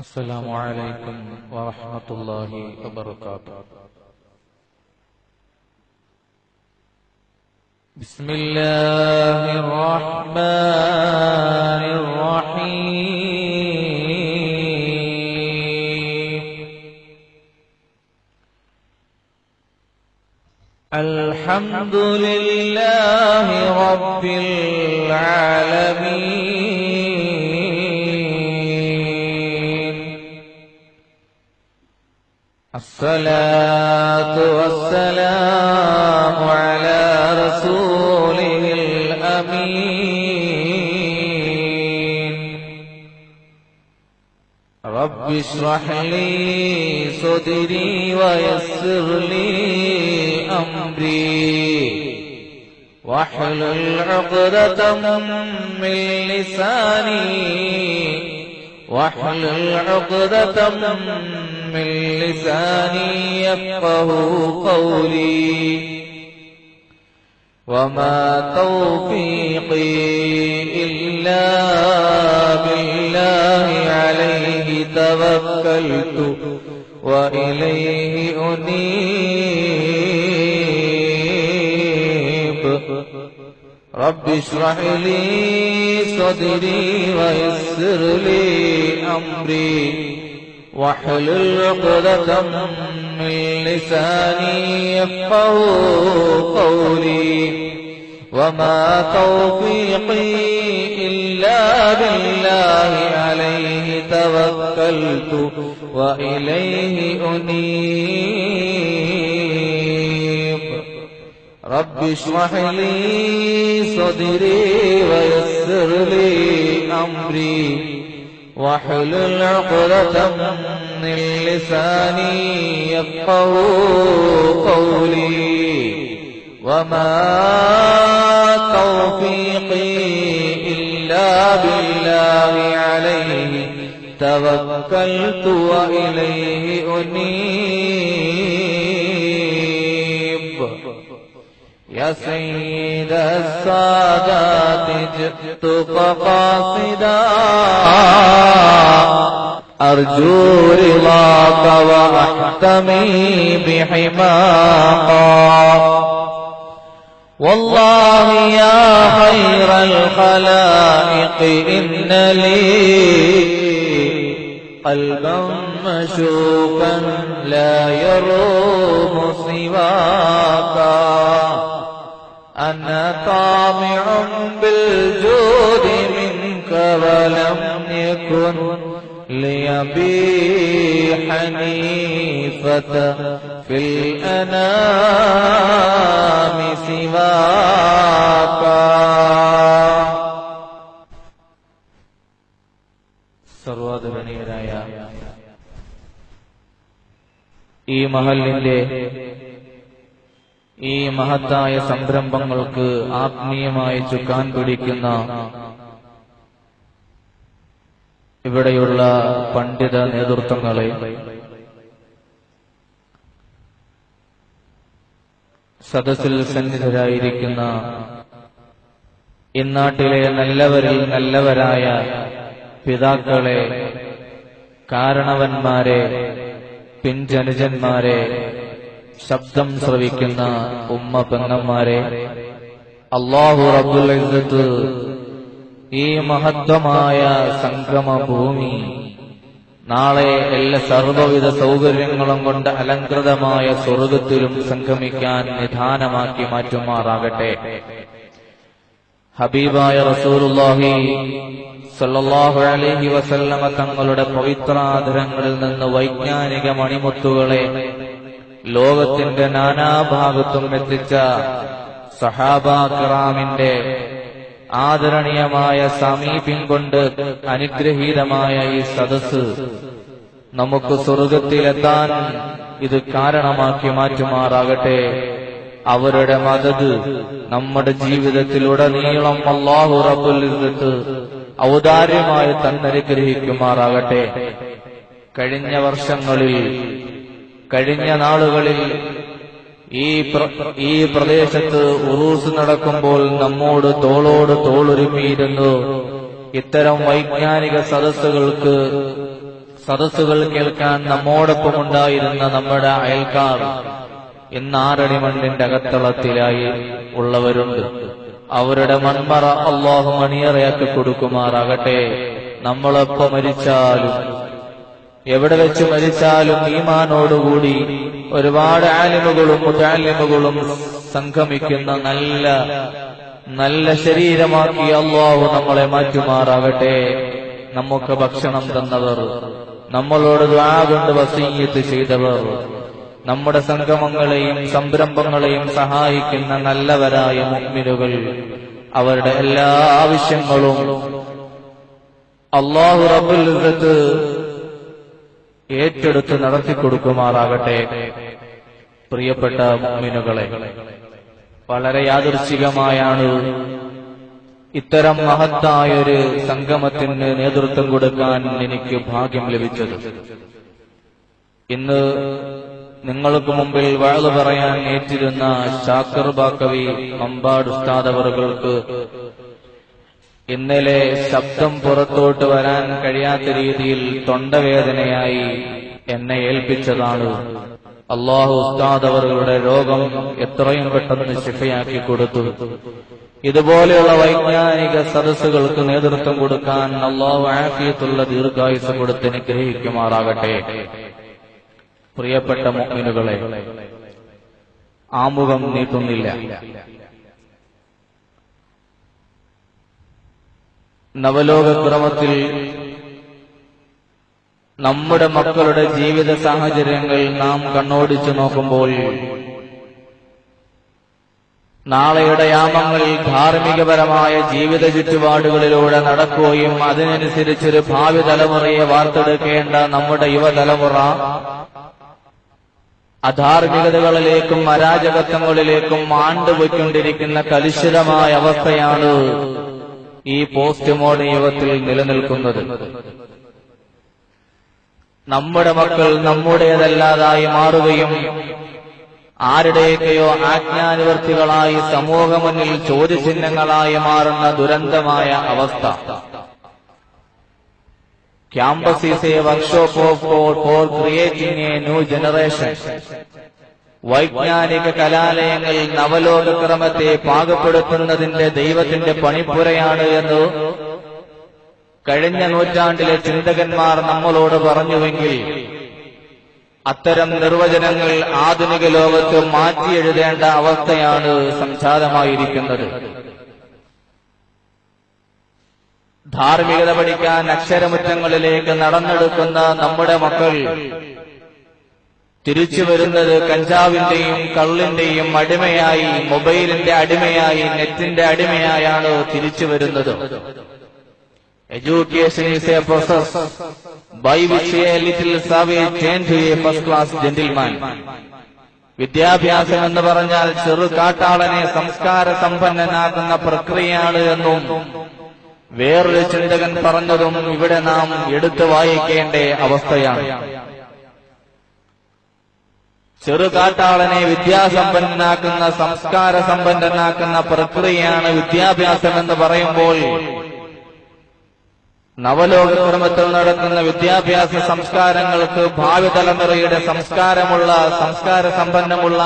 السلام عليكم ورحمة الله وبركاته. بسم الله الرحمن الرحيم. الحمد لله رب العالمين. الصلاة والسلام على رسوله الأمين. رب اشرح لي صدري ويسر لي أمري واحلل عقدة من لساني يفقه قولي. وما توفيقي إلا بالله عليه توكلت وإليه أنيب. رب اشرح لي صدري ويسر لي أمري واحلل عقدة من لساني يفقه قولي. وما توفيقي إلا بالله عليه توكلت وإليه أنيب. رب اشرح لي صدري ويسر لي أمري واحلل عقدة من لساني يفقه قولي. وما توفيقي إلا بالله عليه توكلت وإليه أنيب. يا سيد السادات جئتك قاصدا أرجو رضاك وأحتمي بحماك. والله يا خير الخلائق إن لي قلبا مشوقا لا يروم سواك. أنا طامع بالجود منك ولم يكن لي بي حنيفة في الأنام سواك. സർവ്വധനീയരായ ഈ മഹലിന്റെ ഈ മഹത്തായ സംരംഭങ്ങൾക്ക് ആത്മീയമായി ചുക്കാൻ പിടിക്കുന്ന ഇവിടെയുള്ള പണ്ഡിത നേതൃത്വങ്ങളെ, സദസ്സിൽ സന്നിധരായിരിക്കുന്ന ഇന്നാട്ടിലെ നല്ലവരിൽ നല്ലവരായ പിതാക്കളെ, കാരണവന്മാരെ, പിൻജനുജന്മാരെ, ശബ്ദം ശ്രവിക്കുന്ന ഉമ്മ പെങ്ങന്മാരെ, അല്ലാഹു റബ്ബുൽ ഇസ്സത്ത് ഈ മഹത്വമായ സംഗമഭൂമി നാളെ എല്ലാ സർവ്വവിധ സൗകര്യങ്ങളും കൊണ്ട് അലങ്കൃതമായ സ്വർഗത്തിലും സംഗമിക്കാൻ നിധാനമാക്കി മാറ്റുമാറാകട്ടെ. ഹബീബായ റസൂലുള്ളാഹി സ്വല്ലല്ലാഹു അലൈഹി വസല്ലമ തങ്ങളുടെ പവിത്രാധരങ്ങളിൽ നിന്ന് വൈജ്ഞാനിക മണിമുത്തുകളെ ലോകത്തിന്റെ നാനാഭാഗത്തും എത്തിച്ച സഹാബാ കിറാമിന്റെ ആദരണീയമായ സമീപം കൊണ്ട് അനുഗ്രഹീതമായ ഈ സദസ്സ് നമുക്ക് സ്വർഗത്തിലെത്താൻ ഇത് കാരണമാക്കി മാറ്റുമാറാകട്ടെ. അവരുടെ മദദ് നമ്മുടെ ജീവിതത്തിലുടനീളം അല്ലാഹു റബ്ബുൽ ഇസ്സത്ത് ഔദാര്യമായി തന്നനുഗ്രഹിക്കുമാറാകട്ടെ. കഴിഞ്ഞ വർഷങ്ങളിൽ, കഴിഞ്ഞ നാളുകളിൽ ഈ പ്രദേശത്ത് ഉറൂസ് നടക്കുമ്പോൾ നമ്മോട് തോളോട് തോളൊരുമിയിരുന്നു ഇത്തരം വൈജ്ഞാനിക സദസ്സുകൾക്ക് സദസ്സുകൾ കേൾക്കാൻ നമ്മോടൊപ്പം ഉണ്ടായിരുന്ന നമ്മുടെ അയൽക്കാർ ഇന്ന് 6 അടി മണ്ണിന്റെ അകത്തളത്തിലായി ഉള്ളവരുണ്ട്. അവരുടെ മൺമറ അല്ലാഹു മണിയറയാക്കി കൊടുക്കുമാറാകട്ടെ. നമ്മളൊപ്പം മരിച്ചാലും എവിടെ വെച്ച് മരിച്ചാലും ഈമാനോടുകൂടി ഒരുപാട് ആലിമുകളും മുതഅല്ലിമുകളും സംഗമിക്കുന്ന നല്ല ശരീരമാക്കി അല്ലാഹു നമ്മളെ മാറ്റുമാറാകട്ടെ. നമുക്ക് ഭക്ഷണം തന്നവർ, നമ്മളോട് ദുആ കൊണ്ട് വസീയത്ത് ചെയ്തവർ, നമ്മുടെ സംഗമങ്ങളെയും സംരംഭങ്ങളെയും സഹായിക്കുന്ന നല്ലവരായ മുഅ്മിനുകൾ, അവരുടെ എല്ലാ ആവശ്യങ്ങളും അല്ലാഹു റബ്ബുൽ ഇസ്സത്ത് ഏറ്റെടുത്ത് നടത്തിക്കൊടുക്കുമാറാകട്ടെ. പ്രിയപ്പെട്ട മുഅ്മിനുകളെ, വളരെ യാദൃച്ഛികമായാണ് ഇത്തരം മഹത്തായൊരു സംഗമത്തിന് നേതൃത്വം കൊടുക്കാൻ എനിക്ക് ഭാഗ്യം ലഭിച്ചത്. ഇന്ന് നിങ്ങൾക്ക് മുമ്പിൽ വഅദ് പറയാൻ ഏറ്റിരുന്ന ഷാക്കിർ ബാക്കവി മമ്പാട് ഉസ്താദ് അവറുകൾക്ക് ഇന്നലെ ശബ്ദം പുറത്തോട്ട് വരാൻ കഴിയാത്ത രീതിയിൽ തൊണ്ടവേദനയായി എന്നെ ഏൽപ്പിച്ചതാണ്. അല്ലാഹു ഉസ്താദ് അവറുകളുടെ രോഗം എത്രയും പെട്ടെന്ന് ശിഫയാക്കി കൊടുത്തു. ഇതുപോലെയുള്ള വൈജ്ഞാനിക സദസ്സുകൾക്ക് നേതൃത്വം കൊടുക്കാൻ അല്ലാഹു ആഫിയത്തുള്ള ദീർഘായുസ്സ് കൊടുത്ത് അനുഗ്രഹിക്കുമാറാകട്ടെ. പ്രിയപ്പെട്ട മുഅ്മിനുകളെ, ആമുഖം നീട്ടുന്നില്ല. നവലോകക്രമത്തിൽ നമ്മുടെ മക്കളുടെ ജീവിത സാഹചര്യങ്ങൾ നാം കണ്ണോടിച്ചു നോക്കുമ്പോൾ നാളെയുടെ യാമങ്ങളിൽ ധാർമ്മികപരമായ ജീവിത ചുറ്റുപാടുകളിലൂടെ നടക്കുകയും അതിനനുസരിച്ചൊരു ഭാവി തലമുറയെ വാർത്തെടുക്കേണ്ട നമ്മുടെ യുവതലമുറ അധാർമികതകളിലേക്കും അരാജകത്വങ്ങളിലേക്കും ആണ്ടുപോയിക്കൊണ്ടിരിക്കുന്ന കലുഷിതമായ അവസ്ഥയാണ് ഈ പോസ്റ്റ് മോഡേൺ യുഗത്തിൽ നിലനിൽക്കുന്നത്. നമ്മുടെ മക്കൾ നമ്മുടേതല്ലാതായി മാറുകയും ആരുടെയൊക്കെയോ ആജ്ഞാനുവർത്തികളായി സമൂഹ മുന്നിൽ ചോദ്യചിഹ്നങ്ങളായി മാറുന്ന ദുരന്തമായ അവസ്ഥ. Campus is A workshop four creating A new generation. വൈജ്ഞാനിക കലാലയങ്ങൾ നവലോകക്രമത്തെ പാകപ്പെടുത്തുന്നതിന്റെ ദൈവത്തിന്റെ പണിപ്പുരയാണ് എന്ന് കഴിഞ്ഞ നൂറ്റാണ്ടിലെ ചിന്തകന്മാർ നമ്മളോട് പറഞ്ഞുവെങ്കിൽ അത്തരം നിർവചനങ്ങൾ ആധുനിക ലോകത്ത് മാറ്റിയെഴുതേണ്ട അവസ്ഥയാണ് സംജാതമായിരിക്കുന്നത്. ധാർമ്മികത പഠിക്കാൻ അക്ഷരമുറ്റങ്ങളിലേക്ക് നടന്നെടുക്കുന്ന നമ്മുടെ മക്കൾ തിരിച്ചു വരുന്നത് കഞ്ചാവിന്റെയും കള്ളിന്റെയും അടിമയായി, മൊബൈലിന്റെ അടിമയായി, നെറ്റിന്റെ അടിമയായാണ് തിരിച്ചു വരുന്നത്. Education is a process by which a little savage turns to a first class gentleman. വിദ്യാഭ്യാസം എന്ന് പറഞ്ഞാൽ ചെറു കാട്ടാളനെ സംസ്കാര സമ്പന്നനാക്കുന്ന പ്രക്രിയയാണ് എന്നും വേറൊരു ചിന്തകൻ പറഞ്ഞതും ഇവിടെ നാം എടുത്തു വായിക്കേണ്ട അവസ്ഥയാണ്. ചെറുകാട്ടാളനെ വിദ്യാസമ്പന്നനാക്കുന്ന സംസ്കാര സമ്പന്നനാക്കുന്ന പ്രക്രിയയാണ് വിദ്യാഭ്യാസം എന്ന് പറയുമ്പോൾ നവലോകക്രമത്തിൽ നടക്കുന്ന വിദ്യാഭ്യാസ സംസ്കാരങ്ങൾക്ക് ഭാവി തലമുറയുടെ സംസ്കാര സമ്പന്നമുള്ള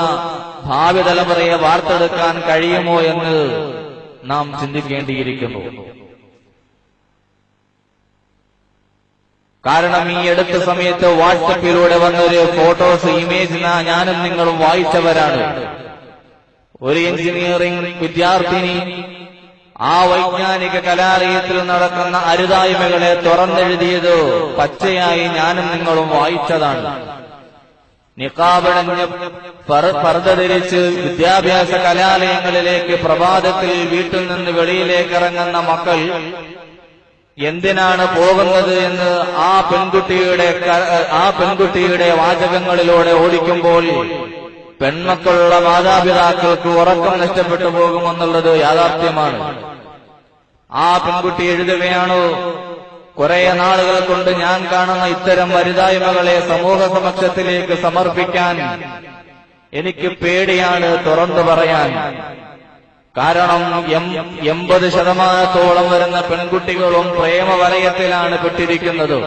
ഭാവി തലമുറയെ വാർത്തെടുക്കാൻ കഴിയുമോ എന്ന് നാം ചിന്തിക്കേണ്ടിയിരിക്കുന്നു. കാരണം ഈ അടുത്ത സമയത്ത് വാട്സപ്പിലൂടെ വന്നൊരു ഫോട്ടോസ്, ഇമേജ് ഞാനും നിങ്ങളും വായിച്ചവരാണ്. ഒരു എഞ്ചിനീയറിംഗ് വിദ്യാർത്ഥിനി ആ വൈജ്ഞാനിക കലാലയത്തിൽ നടക്കുന്ന അരുതായ്മകളെ തുറന്നെഴുതിയത് പച്ചയായി ഞാനും നിങ്ങളും വായിച്ചതാണ്. നിഖാബടഞ്ഞ് പർദ്ദ ധരിച്ച് വിദ്യാഭ്യാസ കലാലയങ്ങളിലേക്ക് പ്രഭാതത്തിൽ വീട്ടിൽ നിന്ന് വെളിയിലേക്ക് ഇറങ്ങുന്ന മക്കൾ എന്തിനാണ് പോകുന്നത് എന്ന് ആ പെൺകുട്ടിയുടെ വാചകങ്ങളിലൂടെ ഓടിക്കുമ്പോൾ പെൺമക്കളുള്ള മാതാപിതാക്കൾക്ക് ഉറക്കം നഷ്ടപ്പെട്ടു പോകുമെന്നുള്ളത് യാഥാർത്ഥ്യമാണ്. ആ പെൺകുട്ടി എഴുതുകയാണ്, കുറെ നാളുകൾ കൊണ്ട് ഞാൻ കാണുന്ന ഇത്തരം വരിതായ്മകളെ സമൂഹ സമക്ഷത്തിലേക്ക് സമർപ്പിക്കാൻ എനിക്ക് പേടിയാണ് തുറന്നു പറയാൻ. കാരണം 80% വരുന്ന പെൺകുട്ടികളും പ്രേമവലയത്തിലാണ് പെട്ടിരിക്കുന്നത്.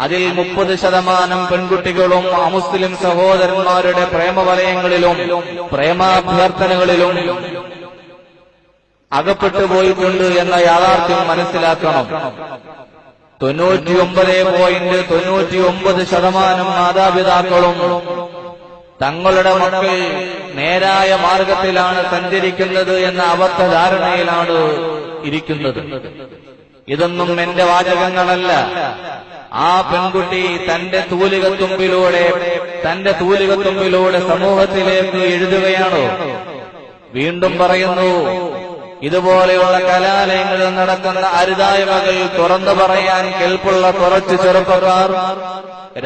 അതിൽ 30% പെൺകുട്ടികളും അമുസ്ലിം സഹോദരന്മാരുടെ പ്രേമവലയങ്ങളിലും പ്രേമാഭ്യർത്ഥനകളിലും അകപ്പെട്ടു പോയിട്ടുണ്ട് എന്ന യാഥാർത്ഥ്യം മനസ്സിലാക്കണം. 99.99% മാതാപിതാക്കളും തങ്ങളുടെ മക്കൾ നേരായ മാർഗത്തിലാണ് സഞ്ചരിക്കുന്നത് എന്ന അബദ്ധ ധാരണയിലാണ് ഇരിക്കുന്നത്. ഇതൊന്നും എന്റെ വാചകങ്ങളല്ല. ആ പെൺകുട്ടി തന്റെ തൂലികത്തുമ്പിലൂടെ സമൂഹത്തിലേക്ക് എഴുതുകയാണോ? വീണ്ടും പറയുന്നു, ഇതുപോലെയുള്ള കലാലയങ്ങളിൽ നടക്കുന്ന അരുതായ്മകൾ തുറന്നു പറയാൻ കെൽപ്പുള്ള കുറച്ച് ചെറുപ്പക്കാർ,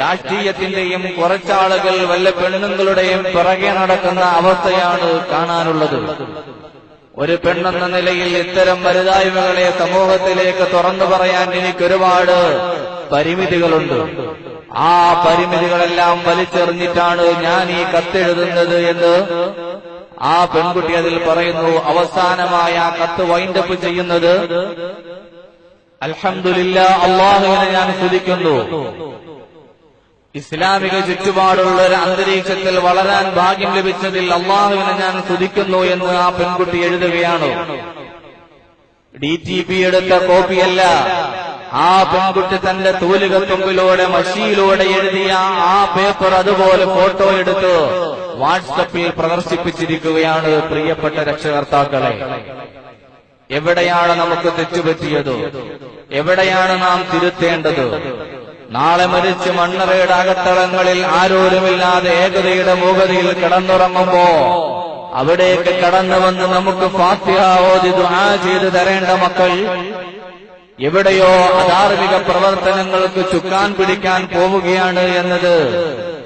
രാഷ്ട്രീയത്തിന്റെയും കുറച്ചാളുകൾ വല്ല പെണ്ണുങ്ങളുടെയും പിറകെ നടക്കുന്ന അവസ്ഥയാണ് കാണാനുള്ളത്. ഒരു പെണ്ണെന്ന നിലയിൽ ഇത്തരം അരുതായ്മകളെ സമൂഹത്തിലേക്ക് തുറന്നു പറയാൻ എനിക്കൊരുപാട് പരിമിതികളുണ്ട്. ആ പരിമിതികളെല്ലാം വലിച്ചെറിഞ്ഞിട്ടാണ് ഞാൻ ഈ കത്തെഴുതുന്നത് എന്ന് ആ പെൺകുട്ടി അതിൽ പറയുന്നു. അവസാനമായ ആ കത്ത് വൈൻഡപ്പ് ചെയ്യുന്നത്, അൽഹംദുലില്ലാഹ്, അല്ലാഹുവിനെ ഞാൻ സ്തുതിക്കുന്നു. ഇസ്ലാമിക ചുറ്റുപാടുള്ള ഒരു അന്തരീക്ഷത്തിൽ വളരാൻ ഭാഗ്യം ലഭിച്ചതിൽ അല്ലാഹുവിനെ ഞാൻ സ്തുതിക്കുന്നു എന്ന് ആ പെൺകുട്ടി എഴുതുകയാണ്. DTP എടുത്ത കോപ്പിയല്ല. ആ പെൺകുട്ടി തന്റെ തൂലികത്തുമ്പിലൂടെ മഷിയിലൂടെ എഴുതിയ ആ പേപ്പർ അതുപോലെ ഫോട്ടോ എടുത്ത് വാട്സപ്പിൽ പ്രദർശിപ്പിച്ചിരിക്കുകയാണ്. പ്രിയപ്പെട്ട രക്ഷകർത്താക്കളെ, എവിടെയാണ് നമുക്ക് തെറ്റുപറ്റിയത്? എവിടെയാണ് നാം തിരുത്തേണ്ടത്? നാളെ മരിച്ച് മണ്ണറയുടെ അകത്തളങ്ങളിൽ ആരോരുമില്ലാതെ ഏകതയുടെ മൂകതയിൽ കിടന്നുറങ്ങുമ്പോ അവിടേക്ക് കടന്നു വന്ന് നമുക്ക് ഫാത്തിഹ ഓതി ദുആ ചെയ്തു തരേണ്ട മക്കൾ എവിടെയോ അധാർമിക പ്രവർത്തനങ്ങൾക്ക് ചുക്കാൻ പിടിക്കാൻ പോവുകയാണ് എന്നത്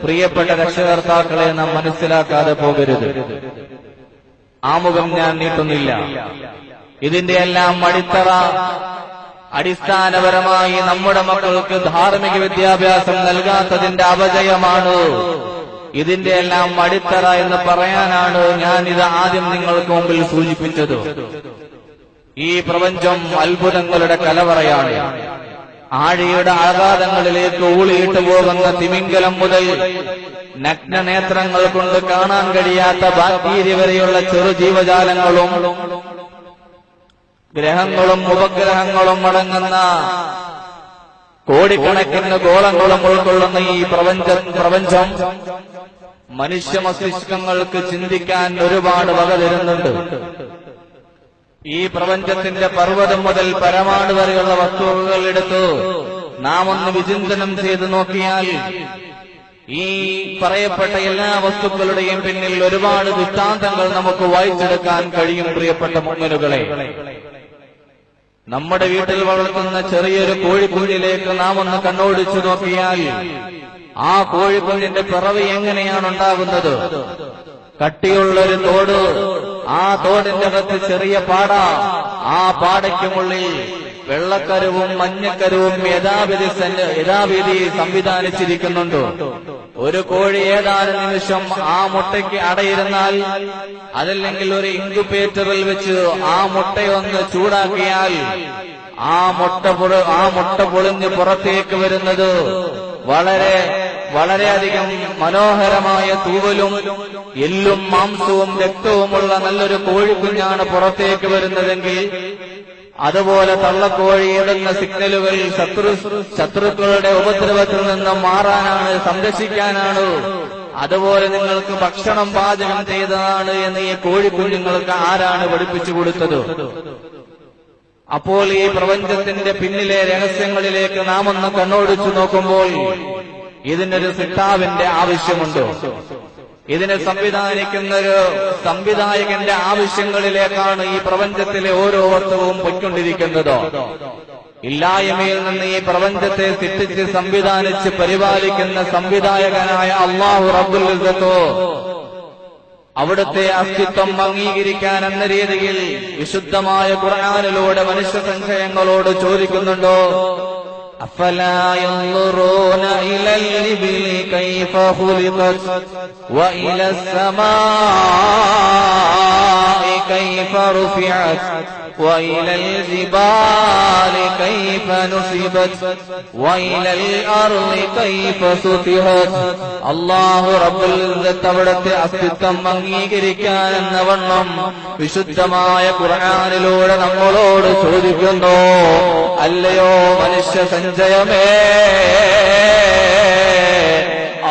പ്രിയപ്പെട്ട രക്ഷകർത്താക്കളെ നാം മനസ്സിലാക്കാതെ പോകരുത്. ആമുഖം ഞാൻ നീട്ടുന്നില്ല. ഇതിന്റെ എല്ലാം അടിത്തറ അടിസ്ഥാനപരമായി നമ്മുടെ മക്കൾക്ക് ധാർമ്മിക വിദ്യാഭ്യാസം നൽകാത്തതിന്റെ അപജയമാണ്. ഇതിന്റെ എല്ലാം അടിത്തറ എന്ന് പറയാനാണ് ഞാൻ ഇത് ആദ്യം നിങ്ങൾക്ക് മുമ്പിൽ സൂചിപ്പിച്ചത്. ഈ പ്രപഞ്ചം അത്ഭുതങ്ങളുടെ കലവറയാണ്. ആഴിയുടെ ആഘാതങ്ങളിലേക്ക് ഊളിയിട്ട് പോകുന്ന തിമിംഗലം മുതൽ നഗ്നനേത്രങ്ങൾ കൊണ്ട് കാണാൻ കഴിയാത്ത ബാക്ടീരിയ വരെയുള്ള ചെറു ജീവജാലങ്ങളും ഗ്രഹങ്ങളും ഉപഗ്രഹങ്ങളും അടങ്ങുന്ന കോടിക്കണക്കിന് ഗോളങ്ങളും ഉൾക്കൊള്ളുന്ന ഈ പ്രപഞ്ചം മനുഷ്യ മസ്തിഷ്കങ്ങൾക്ക് ചിന്തിക്കാൻ ഒരുപാട് വക തരുന്നുണ്ട്. ഈ പ്രപഞ്ചത്തിന്റെ പർവ്വതം മുതൽ പരമാണു വരെയുള്ള വസ്തുക്കൾ എടുത്ത് നാം ഒന്ന് വിചിന്തനം ചെയ്ത് നോക്കിയാൽ ഈ പറയപ്പെട്ട എല്ലാ വസ്തുക്കളുടെയും പിന്നിൽ ഒരുപാട് ദൃഷ്ടാന്തങ്ങൾ നമുക്ക് വായിച്ചെടുക്കാൻ കഴിയും. പ്രിയപ്പെട്ട മുഅ്മിനുകളെ, നമ്മുടെ വീട്ടിൽ വളർത്തുന്ന ചെറിയൊരു കോഴിക്കുഞ്ഞിലേക്ക് നാം ഒന്ന് കണ്ണോടിച്ചു നോക്കിയാൽ ആ കോഴിക്കുഞ്ഞിന്റെ പിറവി എങ്ങനെയാണ് ഉണ്ടാകുന്നത്? കട്ടിയുള്ളൊരു തോട്, ആ തോടിന്റെ അകത്ത് ചെറിയ പാട, ആ പാടയ്ക്കുമുള്ളിൽ വെള്ളക്കരുവും മഞ്ഞക്കരുവും യഥാവിധി സംവിധാനിച്ചിരിക്കുന്നുണ്ട്. ഒരു കോഴി ഏതാനും നിമിഷം ആ മുട്ടയ്ക്ക് അടയിരുന്നാൽ, അതല്ലെങ്കിൽ ഒരു ഇൻക്യുബേറ്ററിൽ വെച്ച് ആ മുട്ടയൊന്ന് ചൂടാക്കിയാൽ ആ മുട്ട പൊളിഞ്ഞ് പുറത്തേക്ക് വരുന്നത് വളരെയധികം മനോഹരമായ തൂവലും എല്ലും മാംസവും രക്തവുമുള്ള നല്ലൊരു കോഴിക്കുഞ്ഞാണ് പുറത്തേക്ക് വരുന്നതെങ്കിൽ, അതുപോലെ തള്ളക്കോഴി ഇടുന്ന സിഗ്നലുകൾ ശത്രുക്കളുടെ ഉപദ്രവത്തിൽ നിന്ന് മാറാനാണ്, സംരക്ഷിക്കാനാണ്. അതുപോലെ നിങ്ങൾക്ക് ഭക്ഷണം പാചകം ചെയ്തതാണ് എന്ന് ഈ കോഴിക്കുഞ്ഞുങ്ങൾക്ക് ആരാണ് പഠിപ്പിച്ചു കൊടുത്തത്? അപ്പോൾ ഈ പ്രപഞ്ചത്തിന്റെ പിന്നിലെ രഹസ്യങ്ങളിലേക്ക് നാം ഒന്ന് കണ്ണോടിച്ചു നോക്കുമ്പോൾ ഇതിനൊരു സിട്ടാവിന്റെ ആവശ്യമുണ്ട്. ഇതിനെ സംവിധാനിക്കുന്നൊരു സംവിധായകന്റെ ആവശ്യങ്ങളിലേക്കാണ് ഈ പ്രപഞ്ചത്തിലെ ഓരോ വസ്തുവും പൊയ്ക്കൊണ്ടിരിക്കുന്നത്. ഇല്ലായ്മയിൽ നിന്ന് ഈ പ്രപഞ്ചത്തെ സൃഷ്ടിച്ച് സംവിധാനിച്ച് പരിപാലിക്കുന്ന സംവിധായകനായ അല്ലാഹു റബ്ബുൽ ഇസ്സത്തോ അവിടുത്തെ അസ്തിത്വം അംഗീകരിക്കാൻ എന്ന രീതിയിൽ വിശുദ്ധമായ ഖുർആനിലൂടെ മനുഷ്യ സംശയങ്ങളോട് ചോദിക്കുന്നുണ്ടോ? أفلا ينظرون إلى الإبل كيف خلقت وإلى السماء كيف رفعت وإلى الجبال كيف نصبت وإلى الأرض كيف سطحت അല്ലാഹു റബ്ബുൽ ഇസ്സത്ത് അവിടുത്തെ അസ്തിത്വം അംഗീകരിക്കാൻ എന്ന വണ്ണം വിശുദ്ധമായ ഖുർആനിലൂടെ നമ്മളോട് ചോദിക്കുന്നു. അല്ലയോ മനുഷ്യ സഞ്ചയമേ,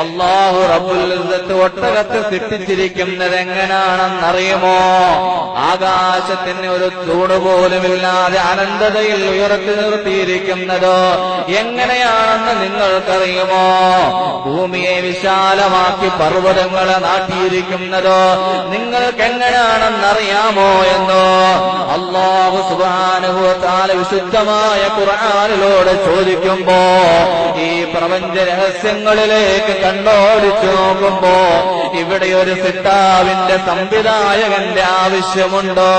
അല്ലാഹു റബ്ബുൽ ഇസ്സത്ത് ഒട്ടകത്തെ സൃഷ്ടിച്ചിരിക്കുന്നത് എങ്ങനെയാണെന്നറിയുമോ? ആകാശത്തിന് ഒരു തൂണ് പോലുമില്ലാതെ അനന്തതയിൽ ഉയർത്തി നിർത്തിയിരിക്കുന്നത് എങ്ങനെയാണെന്ന് നിങ്ങൾക്കറിയുമോ? ഭൂമിയെ വിശാലമാക്കി പർവ്വതങ്ങളെ നാട്ടിയിരിക്കുന്നത് നിങ്ങൾക്കെങ്ങനെയാണെന്നറിയാമോ എന്ന് അല്ലാഹു സുബ്ഹാനഹു വ തആല വിശുദ്ധമായ ഖുർആനിലൂടെ ചോദിക്കുമ്പോ ഈ പ്രപഞ്ച രഹസ്യങ്ങളിലേക്ക് കണ്ണോടിച്ചു നോക്കുമ്പോ ഇവിടെ ഒരു സിട്ടാവിന്റെ സംവിധായകന്റെ ആവശ്യമുണ്ടോ?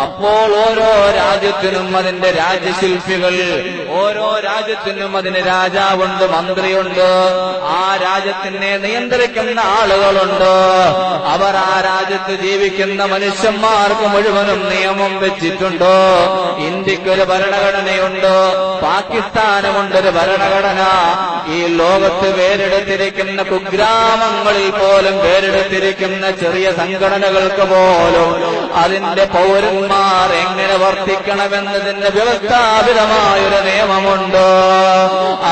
അപ്പോൾ ഓരോ രാജ്യത്തിനും അതിന്റെ രാജ്യശില്പികൾ, ഓരോ രാജ്യത്തിനും അതിന് രാജാവുണ്ട്, മന്ത്രിയുണ്ട്, ആ രാജ്യത്തിനെ നിയന്ത്രിക്കുന്ന ആളുകളുണ്ട്. അവർ ആ രാജ്യത്ത് ജീവിക്കുന്ന മനുഷ്യന്മാർക്ക് മുഴുവനും നിയമം വെച്ചിട്ടുണ്ട്. ഇന്ത്യക്കൊരു ഭരണഘടനയുണ്ട്, പാകിസ്ഥാനുമുണ്ടൊരു ഭരണഘടന. ഈ ലോകത്ത് പേരെടുത്തിരിക്കുന്ന കുഗ്രാമങ്ങളിൽ പോലും പേരെടുത്തിരിക്കുന്ന ചെറിയ സംഘടനകൾക്ക് പോലും അതിന്റെ പൗരന്മാർ എങ്ങനെ വർത്തിക്കണമെന്നതിന്റെ വ്യവസ്ഥാപിതമായൊരു നിയമമുണ്ട്.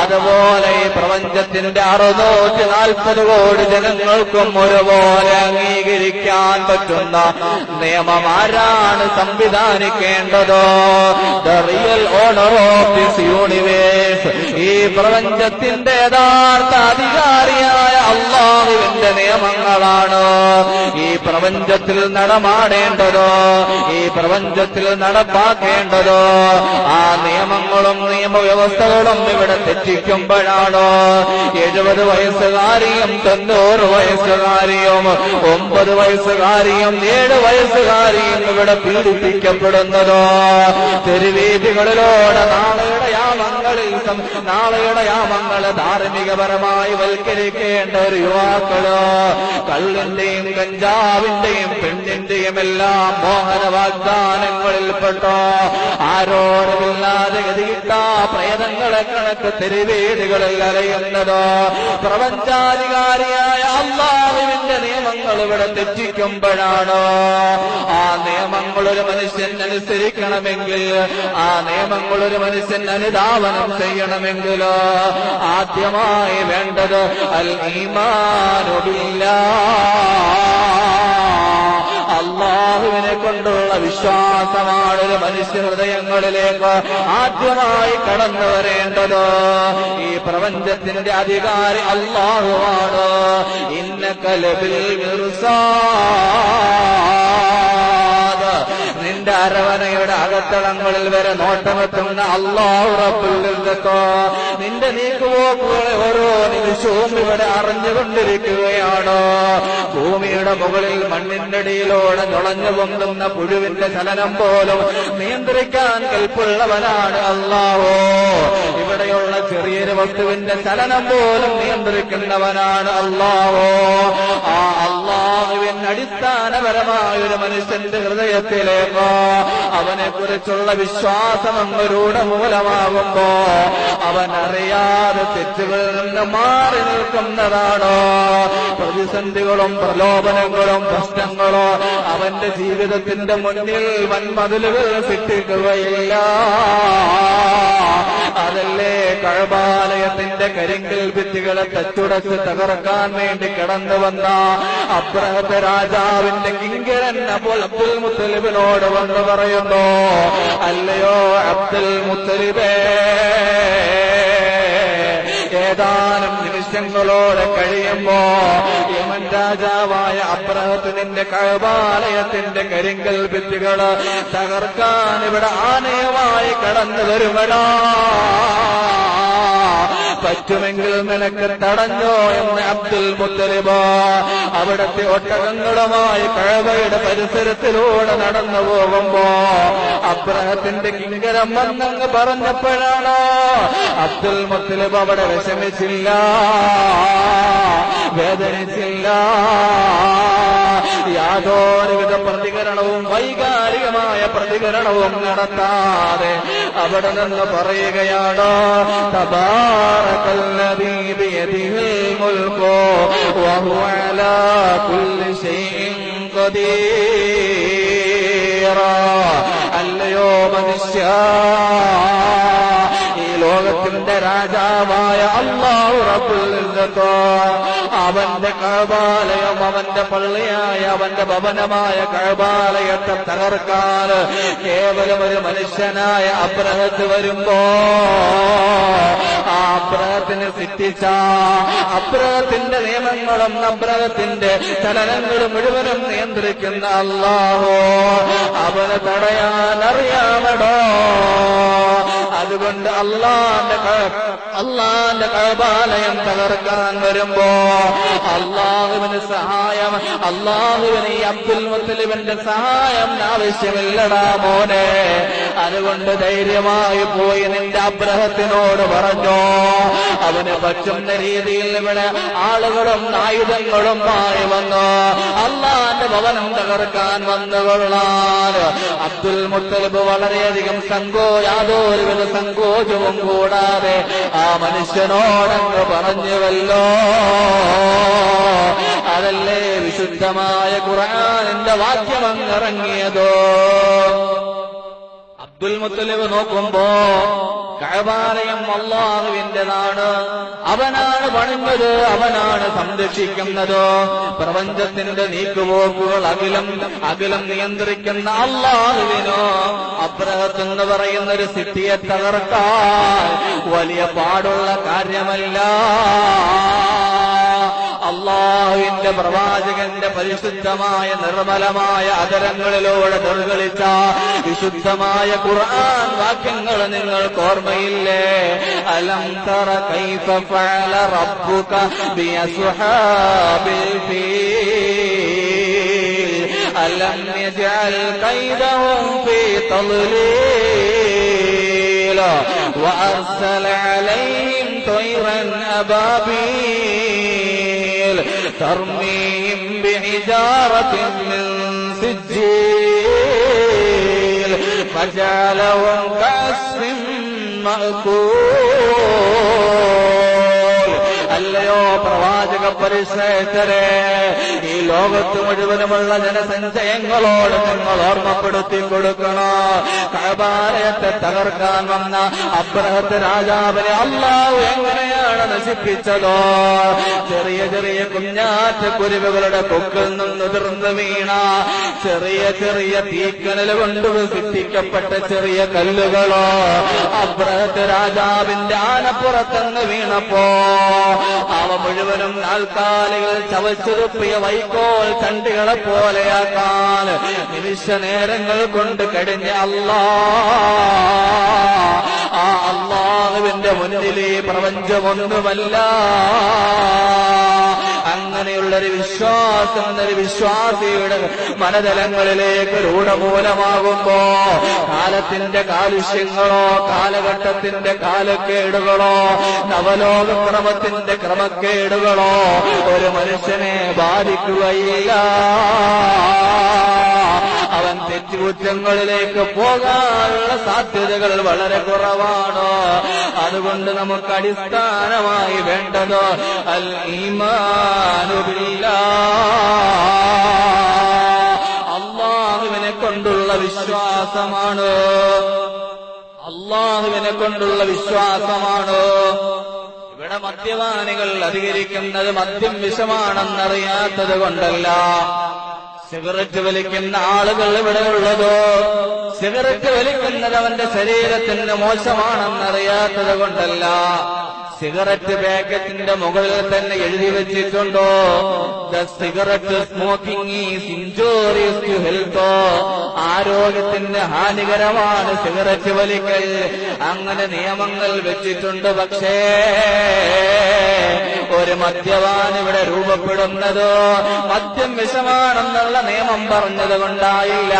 അതുപോലെ ഈ പ്രപഞ്ചത്തിന്റെ 640 കോടി ജനങ്ങൾക്കും ഒരുപോലെ അംഗീകരിക്കാൻ പറ്റുന്ന നിയമം ആരാണ് സംവിധാനിക്കേണ്ടത്? The real owner of this universe, ഈ പ്രപഞ്ചത്തിന്റെ യഥാർത്ഥ അധികാരിയായ അല്ലാഹുവിന്റെ നിയമങ്ങളാണ് ഈ പ്രപഞ്ചത്തിൽ നടമാടേണ്ടതോ, ഈ പ്രപഞ്ചത്തിൽ നടപ്പാക്കേണ്ടതോ. ആ നിയമങ്ങളും നിയമവ്യവസ്ഥകളും ഇവിടെ തെറ്റിക്കുമ്പോഴാണോ 70 വയസ്സുകാരിയും 90 വയസ്സുകാരിയും 9 വയസ്സുകാരിയും 7 വയസ്സുകാരിയും ഇവിടെ പീഡിപ്പിക്കപ്പെടുന്നതോ? തെരുവീഥികളിലൂടെ നാളെയുടെ യാമങ്ങളെ ധാർമ്മികപരമായി വൽക്കരിക്കേണ്ട ഒരു യുവാക്കള് കള്ളിന്റെയും കഞ്ചാവിന്റെയും പെണ്ണിന്റെയും എല്ലാം മോഹന വാഗ്ദാനങ്ങളിൽപ്പെട്ടോ ആരോരുമില്ലാതെ ഗതികിട്ട പ്രേതങ്ങളെ കണക്ക് തെരുവേദികളിൽ അലയുന്നതോ പ്രപഞ്ചാധികാരിയായ അല്ലാഹുവിന്റെ നിയമങ്ങൾ ഇവിടെ തെറ്റിക്കുമ്പോഴാണ്. ആ നിയമങ്ങൾ ഒരു മനുഷ്യൻ അനുസരിക്കണമെങ്കിൽ, ആ നിയമങ്ങൾ ഒരു മനുഷ്യൻ അനുധാവനം ചെയ്യണമെങ്കിൽ ആദ്യമായി വേണ്ടത് അൽ ഈമാനു ബില്ലാഹ്, അല്ലാഹുവിനെ കൊണ്ടുള്ള വിശ്വാസമാണ് ഒരു മനുഷ്യ ഹൃദയങ്ങളിലേക്ക് ആദ്യമായി കടന്നു വരേണ്ടത്. ഈ പ്രപഞ്ചത്തിന്റെ അധികാരി അല്ലാഹുവാണ്. ഇന്നക ലബിൽ മിർസാദ്, നിന്റെ അരവണയുടെ അകത്തളങ്ങളിൽ വരെ നോട്ടമെത്തുന്ന അല്ലാഹു റബ്ബുൽ ഇസ്സത്ത് നിന്റെ നീക്കുപോക്കുകളെ ഓരോ നിമിഷവും ഇവിടെ അറിഞ്ഞുകൊണ്ടിരിക്കുകയാണ്. ഭൂമിയുടെ മുകളിൽ മണ്ണിന്റെ അടിയിലൂടെ നുളഞ്ഞു പൊന്തുന്ന പുഴുവിന്റെ ചലനം പോലും നിയന്ത്രിക്കാൻ കൽപ്പുള്ളവനാണ് അല്ലാഹു. ഇവിടെയുള്ള ചെറിയൊരു വസ്തുവിന്റെ ചലനം പോലും നിയന്ത്രിക്കുന്നവനാണ് അല്ലാഹു. ആ അല്ലാഹുവിന് അടിസ്ഥാനപരമായ ഒരു മനുഷ്യന്റെ ഹൃദയത്തിലേക്ക് അവനെ കുറിച്ചുള്ള വിശ്വാസം അങ്ങൊരൂടെ മൂലമാകുമ്പോ അവനറിയാതെ തെറ്റുകളിൽ നിന്ന് മാറി നിൽക്കുന്നതാണോ? പ്രതിസന്ധികളും പ്രലോഭനങ്ങളും പ്രശ്നങ്ങളോ അവന്റെ ജീവിതത്തിന്റെ മുന്നിൽ വൻമതിലുകൾ സൃഷ്ടിക്കുകയില്ല. അതല്ലേ കഅബാലയത്തിന്റെ കരിങ്കൽ ഭിത്തികളെ തച്ചുടച്ച് തകർക്കാൻ വേണ്ടി കടന്നു വന്ന അബ്രഹത്ത് രാജാവിന്റെ കിങ്കരൻ അപ്പോൾ അബ്ദുൽ മുത്തലിബിനോട് വന്ന് പറയുന്നു, അല്ലയോ അബ്ദുൽ മുത്തലിബേ, ഏതാനും നിമിഷങ്ങളോടെ കഴിയുമ്പോ യമൻ രാജാവായ അബ്രഹത്ത് നിന്റെ കഅബാലയത്തിന്റെ കരിങ്കൽ ഭിത്തികള് തകർക്കാൻ ഇവിടെ ആനയമായി കടന്നു വരുമടാ. പറ്റുമെങ്കിൽ നിനക്ക് തടഞ്ഞോ എന്ന് അബ്ദുൽ മുത്തലിബ് അവിടത്തെ ഒട്ടകങ്ങളുമായി കഅബയുടെ പരിസരത്തിലൂടെ നടന്നു പോകുമ്പോ അബ്രഹത്തിന്റെ കിങ്കരം വന്നങ്ങ് പറഞ്ഞപ്പോഴാണോ അബ്ദുൽ മുത്തലിബ് അവിടെ വിഷമിച്ചില്ല, വേദനിച്ചില്ല. യാതൊരുവിധ പ്രതികരണവും വൈകാരികമായ പ്രതികരണവും നടത്താതെ അവിടെ നിന്ന് പറയുകയാണ് തബാറകല്ലദീ ബിയദിഹിൽ മുൽകു വഹുവ അലാ കുല്ലി ശൈഇൻ ഖദീർ. അല്ലയോ മനുഷ്യ, ഈ ലോകത്തിന്റെ രാജാവായ അല്ലാഹു റബ്ബുൽ ഇസ്സത്ത് അവന്റെ കഅബാലയം, അവന്റെ പള്ളിയായ, അവന്റെ ഭവനമായ കഅബാലയത്തെ തകർക്കാൻ കേവലം ഒരു മനുഷ്യനായ അബ്രഹത്ത് വരുമ്പോ ആ അബ്രഹത്തിന് സിദ്ധിച്ച അബ്രഹത്തിന്റെ നിയമങ്ങളും അബ്രഹത്തിന്റെ ചലനങ്ങളും മുഴുവനും നിയന്ത്രിക്കുന്ന അല്ലാഹു അവനെ തടയാൻ അറിയാമടോ. അതുകൊണ്ട് അള്ളാന്റെ കഅബാലയം തകർക്കാൻ വരുമ്പോ അള്ളാഹുവിന് സഹായം, അള്ളാഹുവിന് ഈ അബ്ദുൽ മുത്തലിബിന്റെ സഹായം ആവശ്യമില്ലടാ മോനെ. അതുകൊണ്ട് ധൈര്യമായി പോയി നിന്റെ അബ്രഹത്തിനോട് പറഞ്ഞോ. അവന് പറ്റുന്ന രീതിയിൽ ഇവിടെ ആളുകളും ആയുധങ്ങളുമായി വന്നു അള്ളാന്റെ ഭവനം തകർക്കാൻ വന്നുകൊള്ളാൻ അബ്ദുൽ മുത്തലിബ് വളരെയധികം യാതൊരുവിധ സങ്കോചവും കൂടാതെ ആ മനുഷ്യനോടങ്ങ് പറഞ്ഞുവല്ലോ. അതല്ലേ വിശുദ്ധമായ ഖുർആനിന്റെ വാക്യമങ്ങിറങ്ങിയതോ. അബ്ദുൽ മുത്തലിബ് നോക്കുമ്പോ കഅബാലയം അല്ലാഹുവിന്റേതാണ്, അവനാണ് പണിഞ്ഞത്, അവനാണ് സംരക്ഷിക്കുന്നത്. പ്രപഞ്ചത്തിന്റെ നീക്കുപോക്കുകൾ അഖിലം നിയന്ത്രിക്കുന്ന അല്ലാഹുവിനോ അബ്രഹത്ത് എന്ന് പറയുന്ന ഒരു സിറ്റിയെ തകർക്കാൻ വലിയ പാടുള്ള കാര്യമല്ല. അള്ളാഹുവിന്റെ പ്രവാചകന്റെ പരിശുദ്ധമായ നിർമ്മലമായ അധരങ്ങളിലൂടെ നിർഗളിച്ച വിശുദ്ധമായ ഖുർആൻ വാക്യങ്ങൾ നിങ്ങൾക്ക് ഓർമ്മയില്ലേ? അലം തറ കൈഫ ഫഅല റബ്ബുക ബിഅസ്ഹാബിൽ ഫീൽ അലം യജഅൽ കൈദഹും ഫീ തളലീൽ വഅർസല അലൈഹിം തൈറൻ അബാബീൽ ترميهم بحجارة من سجيل فجعلهم كعصف مأكول. അല്ലയോ പ്രവാചക പരിശ്രേഷ്ഠരെ, ഈ ലോകത്ത് മുഴുവനുമുള്ള ജനസഞ്ചയങ്ങളോട് നിങ്ങൾ ഓർമ്മപ്പെടുത്തി കൊടുക്കണോ. കഅബാലയത്തെ തകർക്കാൻ വന്ന അബ്രഹത്ത് രാജാവിനെ അല്ലാഹു എങ്ങനെയാണ് നശിപ്പിച്ചതോ? ചെറിയ ചെറിയ കുഞ്ഞാറ്റ കുരുവികളുടെ കൊക്കിൽ നിന്ന് ഉതിർന്നു വീണ ചെറിയ ചെറിയ തീക്കനൽ കൊണ്ട് സൃഷ്ടിക്കപ്പെട്ട ചെറിയ കല്ലുകളോ അബ്രഹത്ത് രാജാവിന്റെ ആനപ്പുറത്തുനിന്ന് വീണപ്പോ അവ മുഴുവനും നാൽക്കാലികൾ ചവച്ചുറുപ്പിയ വൈക്കോൽ തണ്ടികളെ പോലെയാക്കാൻ നിമിഷ നേരങ്ങൾ കൊണ്ട് കഴിഞ്ഞ അല്ലാഹുവിന്റെ മുന്നിൽ ഈ പ്രപഞ്ചമൊന്നുമല്ല. അങ്ങനെയുള്ളൊരു വിശ്വാസം എന്നൊരു വിശ്വാസിയുടെ മനതലങ്ങളിലേക്ക് രൂഢമൂലമാകുമ്പോ കാലത്തിന്റെ കാലുഷ്യങ്ങളോ കാലഘട്ടത്തിന്റെ കാലക്കേടുകളോ നവലോകക്രമത്തിന്റെ ക്രമക്കേടുകളോ ഒരു മനുഷ്യനെ ബാധിക്കുകയില്ല. അവൻ തെറ്റുകുറ്റങ്ങളിലേക്ക് പോകാനുള്ള സാധ്യതകൾ വളരെ കുറവാണ്. അതുകൊണ്ട് നമുക്ക് അടിസ്ഥാനമായി വേണ്ടത് അൽ ഈമാനു ബില്ലാഹ്, അല്ലാഹുവിനെ കൊണ്ടുള്ള വിശ്വാസമാണ്. അല്ലാഹുവിനെ കൊണ്ടുള്ള വിശ്വാസമാണ്. ഇവിടെ മദ്യപാനികൾ അധികരിക്കുന്നത് മദ്യം വിഷമാണെന്നറിയാത്തത് കൊണ്ടല്ല. സിഗരറ്റ് വലിക്കുന്ന ആളുകൾ ഇവിടെ ഉള്ളതോ സിഗരറ്റ് വലിക്കുന്നത് അവന്റെ ശരീരത്തിന് മോശമാണെന്നറിയാത്തത് കൊണ്ടല്ല. സിഗരറ്റ് പാക്കറ്റിന്റെ മുകളിൽ തന്നെ എഴുതി വെച്ചിട്ടുണ്ടോ the cigarette smoking is injurious to health, ആരോഗ്യത്തിന് ഹാനികരമാണ് സിഗരറ്റ് വലിക്കൽ. അങ്ങനെ നിയമങ്ങൾ വെച്ചിട്ടുണ്ട്. പക്ഷേ ഒരു മദ്യപാൻ ഇവിടെ രൂപപ്പെടുന്നത് മദ്യം വിഷമാണെന്നുള്ള നിയമം പറഞ്ഞത് കൊണ്ടായില്ല.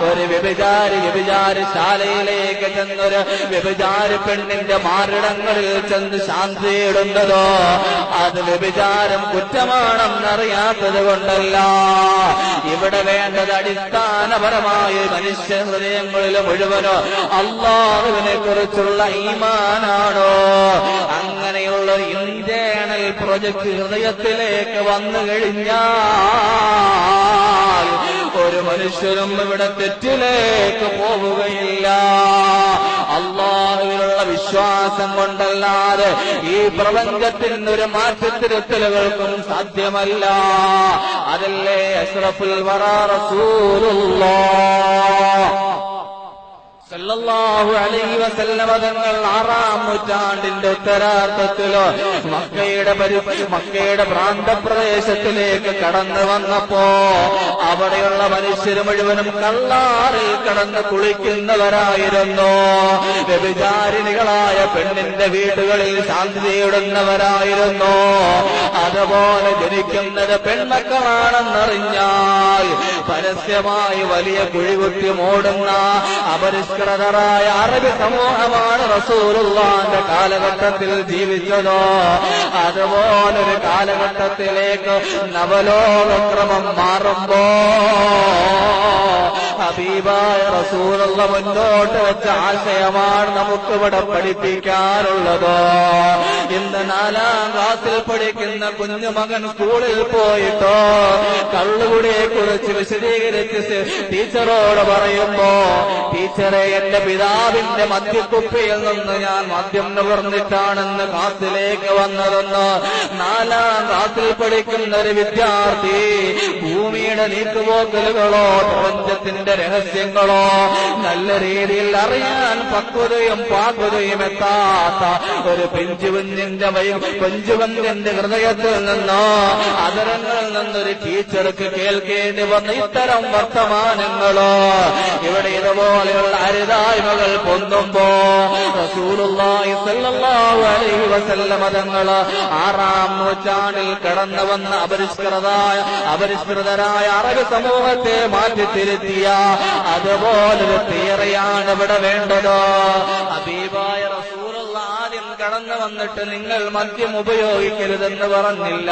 ഒരു വ്യഭിചാരി ശാലയിലേക്ക് ചെന്നൊരു വ്യഭിചാരി പെണ്ണിന്റെ മാറിടങ്ങളിൽ ചെന്ന് ശാന്തിയിടുന്നതോ അത് വ്യഭിചാരം കുറ്റമാണെന്നറിയാത്തത് കൊണ്ടല്ല. ഇവിടെ വേണ്ടത് അടിസ്ഥാനപരമായ മനുഷ്യ ഹൃദയങ്ങളിൽ മുഴുവനോ അല്ലാഹുവിനെ കുറിച്ചുള്ള ഈമാനാണോ. അങ്ങനെയുള്ള ഇന്റേണൽ പ്രൊജക്ട് ഹൃദയത്തിലേക്ക് വന്നു കഴിഞ്ഞാൽ ഒരു മനുഷ്യരും ഇവിടെ തെറ്റിലേക്ക് പോവുകയില്ല. അല്ലാഹുവിലുള്ള വിശ്വാസം കൊണ്ടല്ലാതെ ഈ പ്രപഞ്ചത്തിന് ഒരു മാറ്റത്തിരുത്തലുകൾക്കും സാധ്യമല്ല. അതല്ലേ അഷ്റഫുൽ വറാ റസൂലുള്ളാഹ് സല്ലല്ലാഹു അലൈഹി വസല്ലമ തങ്ങൾ 6-ാം നൂറ്റാണ്ടിന്റെ ഉത്തരാർദ്ധത്തിലോ മക്കയുടെ പ്രാന്തപ്രദേശത്തിലേക്ക് കടന്നു വന്നപ്പോ അവിടെയുള്ള മനുഷ്യർ മുഴുവനും കള്ളാറിൽ കടന്ന് കുളിക്കുന്നവരായിരുന്നു. വ്യഭിചാരിണികളായ പെണ്ണിന്റെ വീടുകളിൽ ശാന്തി തേടുന്നവരായിരുന്നു. അതുപോലെ ജനിക്കുന്നത് പെൺമക്കളാണെന്നറിഞ്ഞാൽ പരസ്യമായി വലിയ കുഴികുത്തി മൂടുന്ന അപരിഷ്കൃതരായ അറബി സമൂഹമാണ് റസൂലുള്ളാഹിന്റെ കാലഘട്ടത്തിൽ ജീവിച്ചതോ. അതുപോലൊരു കാലഘട്ടത്തിലേക്ക് നവലോകക്രമം മാറുമ്പോ ഹബീബായ റസൂലുള്ള മുന്നോട്ട് വെച്ച ആശയമാണ് നമുക്കിവിടെ പഠിപ്പിക്കാനുള്ളത്. ഇന്ന് 4-ാം ക്ലാസ്സിൽ പഠിക്കുന്ന കുഞ്ഞുമകൻ സ്കൂളിൽ പോയിട്ടോ കള്ളുകുടിയെ കുറിച്ച് വിശദീകരിച്ച് ടീച്ചറോട് പറയുമ്പോ, ടീച്ചറെ എന്റെ പിതാവിന്റെ മദ്യക്കുപ്പിയിൽ നിന്ന് ഞാൻ മദ്യം നുകർന്നിട്ടാണെന്ന് ക്ലാസ്സിലേക്ക് വന്നതെന്ന് 4-ാം ക്ലാസ്സിൽ പഠിക്കുന്ന ഒരു വിദ്യാർത്ഥി ഭൂമിയുടെ നീക്കുപോക്കലുകളോ പ്രപഞ്ചത്തിന്റെ രഹസ്യങ്ങളോ നല്ല രീതിയിൽ അറിയാൻ പക്വതയും പാകതയും എത്താത്ത ഒരു പെഞ്ചുവന്യന്റെ ഹൃദയത്തിൽ നിന്നോ അതരങ്ങളിൽ നിന്നൊരു ടീച്ചർക്ക് കേൾക്കേണ്ടി വന്ന ഇത്തരം വർത്തമാനങ്ങളോ ഇവിടെ ഇതുപോലെയുള്ള അരുതായ്മകൾ പൊന്തുമ്പോ റസൂലുള്ളാഹി സ്വല്ലല്ലാഹു അലൈഹി വസല്ലമ തങ്ങൾ 6-ാം നൂറ്റാണ്ടിൽ കടന്നു വന്ന അപരിഷ്കൃതരായ അറബി സമൂഹത്തെ മാറ്റിത്തിരുത്തിയ അതുപോലൊരു തിയറിയാണ് ഇവിടെ വേണ്ടത്. ഹബീബായ റസൂലുള്ള ആദ്യം കടന്നു വന്നിട്ട് നിങ്ങൾ മദ്യം ഉപയോഗിക്കരുതെന്ന് പറഞ്ഞില്ല,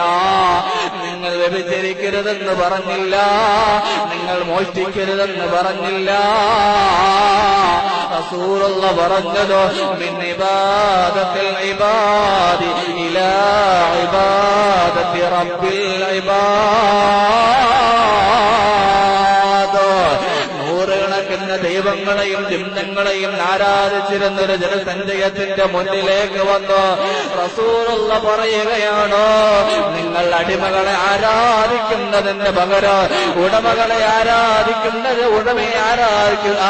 നിങ്ങൾ വ്യഭിചരിക്കരുതെന്ന് പറഞ്ഞില്ല, നിങ്ങൾ മോഷ്ടിക്കരുതെന്ന് പറഞ്ഞില്ല. റസൂലുള്ള പറഞ്ഞതോ മിൻ ഇബാദത്തിൽ ഇബാദി ഇലാ ഇബാദത്തി റബ്ബിൽ ഇബാദ്. നൂറുകണക്കിന് ദൈവങ്ങളെയും ചിന്തങ്ങളെയും ആരാധിച്ചിരുന്നൊരു ജനസഞ്ചയത്തിന്റെ മുന്നിലേക്ക് വന്നു റസൂലുള്ള പറയുകയാണോ, നിങ്ങൾ അടിമകളെ ആരാധിക്കുന്നതിന് പകരം ഉടമകളെ ഉടമയെ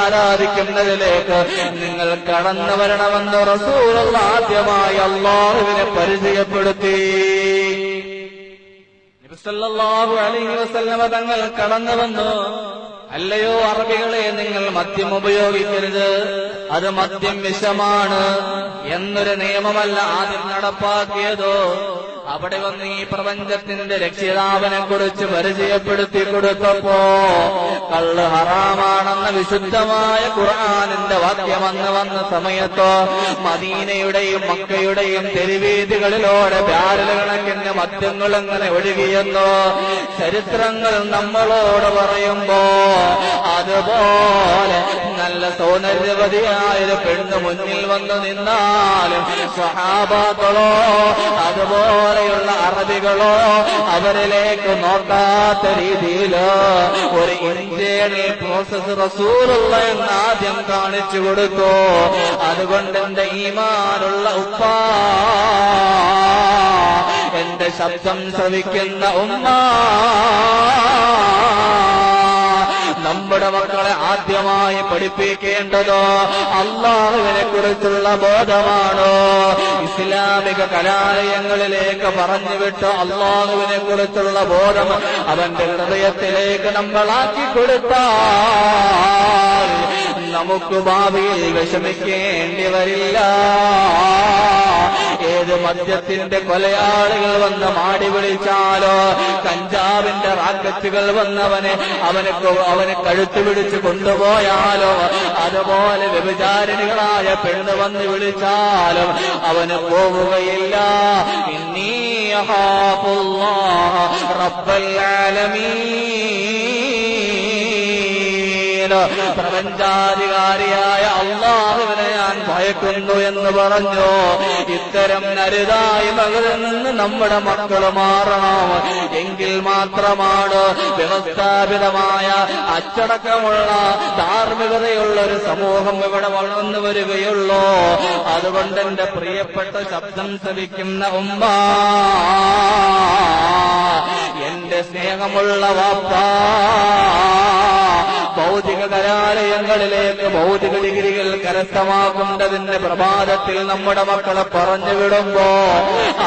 ആരാധിക്കുന്നതിലേക്ക് നിങ്ങൾ കടന്നു വരണമെന്ന് റസൂലുള്ള ആദ്യമായി അല്ലാഹുവിനെ പരിചയപ്പെടുത്തി. നബി സല്ലല്ലാഹു അലൈഹി വസല്ലമ തങ്ങൾ കടന്നു വന്നു, അല്ലയോ അറബികളെ, നിങ്ങൾ മദ്യം ഉപയോഗിക്കരുത്, അത് മദ്യം വിഷമാണ് എന്നൊരു നിയമമല്ല ആദ്യം നടപ്പാക്കിയതോ. അവിടെ വന്ന് ഈ പ്രപഞ്ചത്തിന്റെ രക്ഷിതാവിനെ കുറിച്ച് പരിചയപ്പെടുത്തി കൊടുത്തപ്പോ കള്ള് ഹറാമാണെന്ന വിശുദ്ധമായ ഖുർആനിന്റെ വാക്യം വന്ന സമയത്തോ മദീനയുടെയും മക്കയുടെയും തെരുവീതികളിലൂടെ ബാരൽ കണക്കിന് മദ്യങ്ങൾ എങ്ങനെ ഒഴുകിയെന്നോ ചരിത്രങ്ങൾ നമ്മളോട് പറയുമ്പോ, അതുപോലെ നല്ല സൗന്ദര്യവതിയായൊരു പെണ്ണ് മുന്നിൽ വന്നു നിന്നാലും സ്വഹാബാക്കളോ അതുപോലെയുള്ള അറബികളോ അവരിലേക്ക് നോക്കാത്ത രീതിയിലോ ഒരു ഇന്റേണൽ പ്രോസസ് റസൂലുള്ള എന്ന് ആദ്യം കാണിച്ചു കൊടുത്തു. അതുകൊണ്ട് എന്റെ ഈമാനുള്ള ഉപ്പ, എന്റെ ശബ്ദം ശ്രവിക്കുന്ന ഉമ്മ, നമ്മുടെ മക്കളെ ആദ്യമായി പഠിപ്പിക്കേണ്ടതോ അല്ലാഹുവിനെ കുറിച്ചുള്ള ബോധമാണോ? ഇസ്ലാമിക കലാലയങ്ങളിലേക്ക് പറഞ്ഞുവിട്ട് അല്ലാഹുവിനെ കുറിച്ചുള്ള ബോധം അവന്റെ ഹൃദയത്തിലേക്ക് നമ്മളാക്കി കൊടുത്താൽ നമുക്ക് ഭാവിയിൽ വിഷമിക്കേണ്ടി വരില്ല. ഏത് മദ്യത്തിന്റെ കൊലയാളികൾ വന്ന് മാടി വിളിച്ചാലോ, കഞ്ചാവിന്റെ റാക്കറ്റുകൾ വന്നവനെ അവന് കഴുത്ത് പിടിച്ച് കൊണ്ടുപോയാലോ, അതുപോലെ വ്യഭിചാരിണികളായ പെണ്ണ് വന്ന് വിളിച്ചാലും അവന് പോവുകയില്ല. ഇന്നീ അഖാഫുല്ലാഹ റബ്ബൽ ആലമീൻ, പ്രപഞ്ചാധികാരിയായ അല്ലാഹുവിനെ ഞാൻ ഭയക്കുന്നു എന്ന് പറഞ്ഞു. ഇത്തരം നരുതായ്മകളിൽ നിന്ന് നമ്മുടെ മക്കൾ മാറണം. എങ്കിൽ മാത്രമാണ് വ്യവസ്ഥാപിതമായ അച്ചടക്കമുള്ള ധാർമ്മികതയുള്ള ഒരു സമൂഹം ഇവിടെ വളർന്നു വരികയുള്ളൂ. അതുകൊണ്ട് എന്റെ പ്രിയപ്പെട്ട ശബ്ദം ശ്രവിക്കുന്ന ഉമ്മ, എന്റെ സ്നേഹമുള്ള വാപ്പ, ഭൗതിക കലാലയങ്ങളിലേക്ക് ഭൗതിക ഡിഗ്രികൾ കരസ്ഥമാക്കുന്നതിന്റെ പ്രഭാതത്തിൽ നമ്മുടെ മക്കളെ പറഞ്ഞു വിടുമ്പോ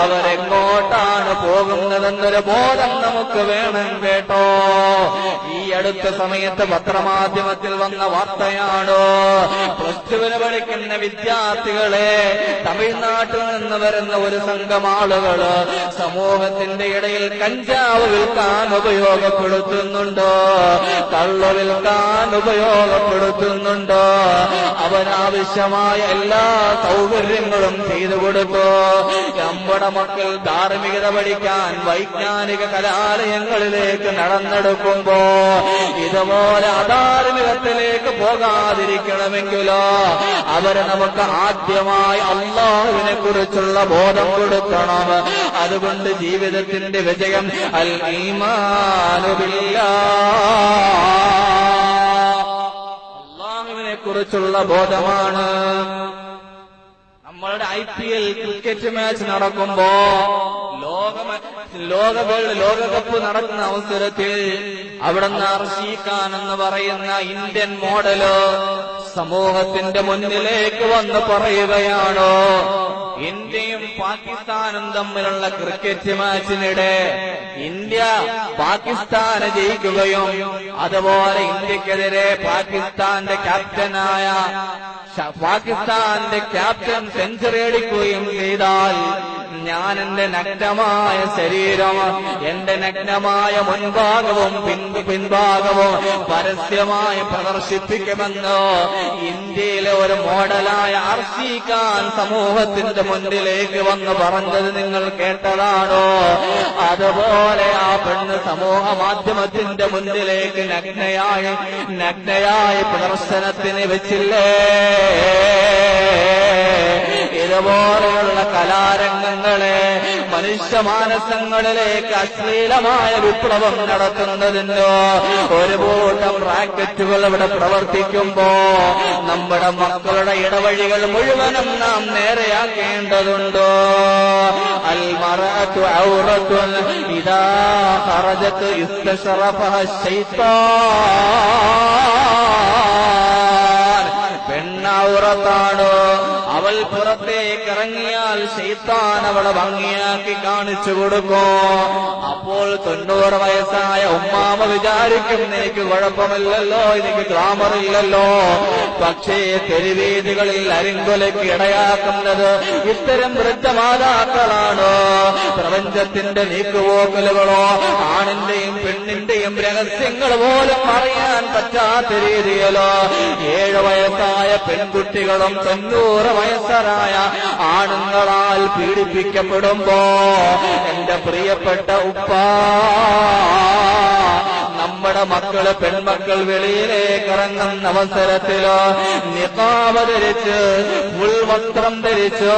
അവരെങ്ങോട്ടാണ് പോകുന്നതെന്നൊരു ബോധം നമുക്ക് വേണം കേട്ടോ. ഈ അടുത്ത സമയത്ത് പത്രമാധ്യമത്തിൽ വന്ന വാർത്തയാണ്, +2 പഠിക്കുന്ന വിദ്യാർത്ഥികളെ തമിഴ്നാട്ടിൽ നിന്ന് വരുന്ന ഒരു സംഘം ആളുകള് സമൂഹത്തിന്റെ ഇടയിൽ കഞ്ചാവ് വിൽക്കാൻ ഉപയോഗപ്പെടുത്തുന്നുണ്ട്, കള്ള് വിൽക്കാൻ ഉപയോഗപ്പെടുത്തുന്നുണ്ട്. അവനാവശ്യമായ എല്ലാ സൗകര്യങ്ങളും ചെയ്തു കൊടുത്തു. നമ്മുടെ മക്കൾ ധാർമ്മികത പഠിക്കാൻ വൈജ്ഞാനിക കലാലയങ്ങളിലേക്ക് നടന്നെടുക്കുമ്പോ ഇതുപോലെ അധാർമികത്തിലേക്ക് പോകാതിരിക്കണമെങ്കിലോ അവരെ നമുക്ക് ആദ്യമായി അല്ലാഹുവിനെ കുറിച്ചുള്ള ബോധം കൊടുക്കണം. അതുകൊണ്ട് ജീവിതത്തിന്റെ വിജയം അൽ ഈമാനു ബില്ലാഹ്, അല്ലാഹുവിനെ കുറിച്ചുള്ള ബോധമാണ്. നമ്മളുടെ IPL ക്രിക്കറ്റ് മാച്ച് നടക്കുമ്പോ ലോകകപ്പ് നടക്കുന്ന അവസരത്തിൽ അവിടുന്ന് അർഷീഖാൻ എന്ന് പറയുന്ന ഇന്ത്യൻ മോഡല് സമൂഹത്തിന്റെ മുന്നിലേക്ക് വന്ന് പറയുകയാണ്, ഇന്ത്യയും പാകിസ്ഥാനും തമ്മിലുള്ള ക്രിക്കറ്റ് മാച്ചിനിടെ ഇന്ത്യ പാകിസ്ഥാനെ ജയിക്കുകയും അതുപോലെ ഇന്ത്യക്കെതിരെ പാകിസ്ഥാന്റെ ക്യാപ്റ്റൻ സെഞ്ചുറി അടിക്കുകയും ചെയ്താൽ ഞാൻ എന്റെ നഗ്നമായ ശരീരം, എന്റെ നഗ്നമായ മുൻഭാഗവും പിൻഭാഗവും പരസ്യമായി പ്രദർശിപ്പിക്കുമെന്ന് ഇന്ത്യയിലെ ഒരു മോഡലായ അർഷീഖാൻ സമൂഹത്തിന്റെ മുന്നിലേക്ക് വന്ന് പറഞ്ഞത് നിങ്ങൾ കേട്ടതാണോ? അതുപോലെ ആ പെണ്ണ് സമൂഹ മാധ്യമത്തിന്റെ മുന്നിലേക്ക് നഗ്നയായ പ്രദർശനത്തിന് വെച്ചില്ലേ? ഇതുപോലെയുള്ള കലാരംഗങ്ങളെ മനുഷ്യമാനസങ്ങളിലേക്ക് അശ്ലീലമായ വിപ്ലവം നടത്തുന്നതിനോ ഒരു കൂട്ടം റാക്കറ്റുകൾ ഇവിടെ പ്രവർത്തിക്കുമ്പോ നമ്മുടെ മക്കളുടെ ഇടവഴികൾ മുഴുവനും നാം നേരെയാക്കേണ്ടതുണ്ടോ? അൽ മറഅതു ഔറത്തുൻ ഇദാ ഖറജത് ഇസ്തശറഫഹ ശൈത്താൻ. പെണ്ണൗറത്താണ്, അവൾ പുറത്തേക്ക് ഇറങ്ങിയാൽ ശൈത്താൻ അവളെ ഭംഗിയാക്കി കാണിച്ചു കൊടുക്കും. അപ്പോൾ 90 വയസ്സായ ഉമ്മാമ വിചാരിക്കും, എനിക്ക് കുഴപ്പമില്ലല്ലോ, എനിക്ക് ഗ്ലാമർ ഇല്ലല്ലോ. പക്ഷേ തെരുവീതികളിൽ അരിങ്കൊലയ്ക്ക് ഇടയാക്കുന്നത് ഇത്തരം വൃദ്ധമാതാക്കളാണ്. പ്രപഞ്ചത്തിന്റെ നീക്കുപോക്കലുകളോ ആണിന്റെയും പെണ്ണിന്റെയും രഹസ്യങ്ങൾ പോലും അറിയാൻ പറ്റാത്ത രീതിയിലോ 7 വയസ്സായ പെൺകുട്ടികളും 90 വയസ്സരായ ആണുങ്ങളാൽ പീഡിപ്പിക്കപ്പെടുമ്പോ എന്റെ പ്രിയപ്പെട്ട ഉപ്പ, നമ്മുടെ മക്കള് പെൺമക്കൾ വെളിയിലേക്ക് ഇറങ്ങുന്ന അവസരത്തിലോ നിഖാബ് ധരിച്ച് ഉൾവസ്ത്രം ധരിച്ച്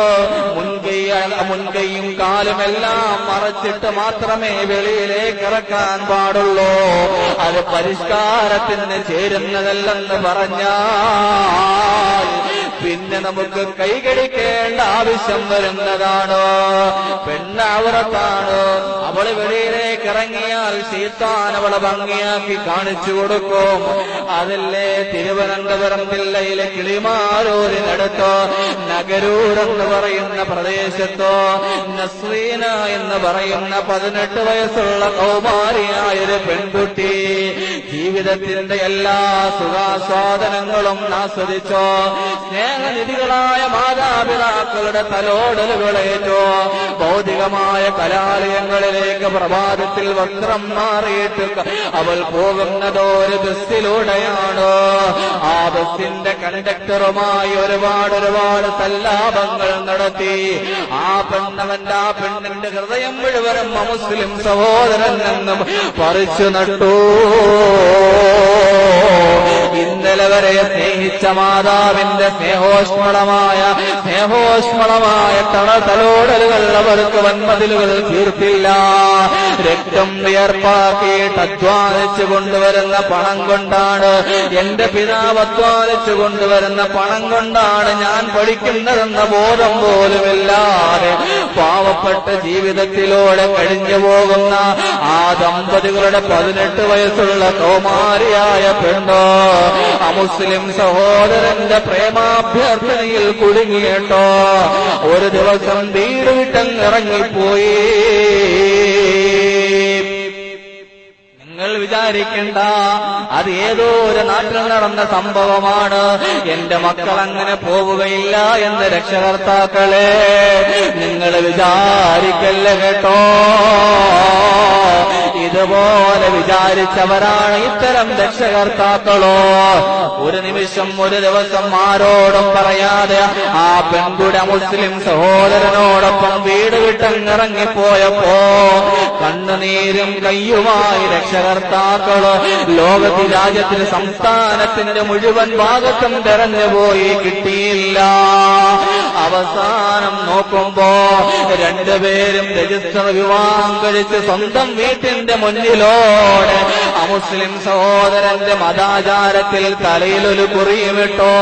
മുൻകൈയും കാലുമെല്ലാം മറച്ചിട്ട് മാത്രമേ വെളിയിലേക്ക് ഇറക്കാൻ പാടുള്ളൂ. അത് പരിഷ്കാരത്തിന് ചേരുന്നതല്ലെന്ന് പറഞ്ഞാൽ പിന്നെ നമുക്ക് കൈകടിക്കേണ്ട ആവശ്യം വരുന്നതാണ്. പെണ്ണൗറത്താണ്, അവള് വെളിയിലേക്ക് ഇറങ്ങിയാൽ ശൈത്താൻ ഷെയ്ത്താൻ അവളെ ഭംഗിയാക്കി കാണിച്ചു കൊടുക്കും. അതല്ലേ തിരുവനന്തപുരം ജില്ലയിലെ കിളിമാരൂരിനടുത്ത് നഗരൂർ എന്ന് പറയുന്ന പ്രദേശത്തോ നസ്രീന എന്ന് പറയുന്ന 18 വയസ്സുള്ള കൗമാരിയായൊരു പെൺകുട്ടി ജീവിതത്തിന്റെ എല്ലാ സുഖാസ്വാദനങ്ങളും ആസ്വദിച്ചോ. സ്നേഹനിധികളായ മാതാപിതാക്കളുടെ തലോടലുകളേറ്റോ. ഭൗതികമായ കലാലയങ്ങളിലേക്ക് പ്രഭാതത്തിൽ വസ്ത്രം മാറിയിട്ട് അവൾ പോകുന്നതോ ഒരു ബസ്സിലൂടെയാണ്. ആ ബസ്സിന്റെ കണ്ടക്ടറുമായി ഒരുപാട് സല്ലാപങ്ങൾ നടത്തി. ആ പെണ്ണിന്റെ ഹൃദയം മുഴുവനും മുസ്ലിം സഹോദരൻ നിന്നും പറിച്ചു നട്ടു. ഇന്നലെ വരെ സ്നേഹിച്ച മാതാവിന്റെ സ്നേഹോഷ്മളമായ തലോടലുകൾ അവർക്ക് വൻമതിലുകൾ തീർത്തില്ല. രക്തം വിയർപ്പാക്കിയിട്ട് അധ്വാനിച്ചു കൊണ്ടുവരുന്ന പണം കൊണ്ടാണ്, എന്റെ പിതാവ് അധ്വാനിച്ചു കൊണ്ടുവരുന്ന പണം കൊണ്ടാണ് ഞാൻ പഠിക്കുന്നതെന്ന ബോധം പോലുമില്ലാതെ പാവപ്പെട്ട ജീവിതത്തിലൂടെ കഴിഞ്ഞു പോകുന്ന ആ ദമ്പതികളുടെ 18 വയസ്സുള്ള കൗമാരിയായ പെണ്ണോ അമുസ്ലിം സഹോദരന്റെ പ്രേമാഭ്യർത്ഥനയിൽ കുടുങ്ങിയിട്ടോ ഒരു ദിവസം വീട് വിട്ടങ്ങിറങ്ങിപ്പോയി. നിങ്ങൾ വിചാരിക്കണ്ട അത് ഏതോ ഒരു നാട്ടിൽ നടന്ന സംഭവമാണ്. എന്റെ മക്കൾ അങ്ങനെ പോവുകയില്ല എന്ന് രക്ഷകർത്താക്കളെ നിങ്ങൾ വിചാരിക്കല്ല കേട്ടോ. ഇതുപോലെ വിചാരിച്ചവരാണ് ഇത്തരം രക്ഷകർത്താക്കളോ. ഒരു നിമിഷം ഒരു ദിവസം ആരോടും പറയാതെ ആ പെൺകുടി മുസ്ലിം സഹോദരനോടൊപ്പം വീട് വിട്ടങ്ങിറങ്ങിപ്പോയപ്പോ കണ്ണുനീരും കയ്യുമായി രക്ഷകർത്താക്കള് ലോകത്ത് രാജ്യത്തിന് സംസ്ഥാനത്തിന്റെ മുഴുവൻ ഭാഗത്തും തെരഞ്ഞുപോയി കിട്ടിയില്ല. അവസാനം നോക്കുമ്പോ രണ്ടുപേരും രജിസ്റ്റർ വിവാഹം കഴിച്ച് സ്വന്തം വീട്ടിന്റെ മുന്നിലോടെ അമുസ്ലിം സഹോദരന്റെ മതാചാരത്തിൽ തലയിലൊരു കുറിയുമിട്ടോ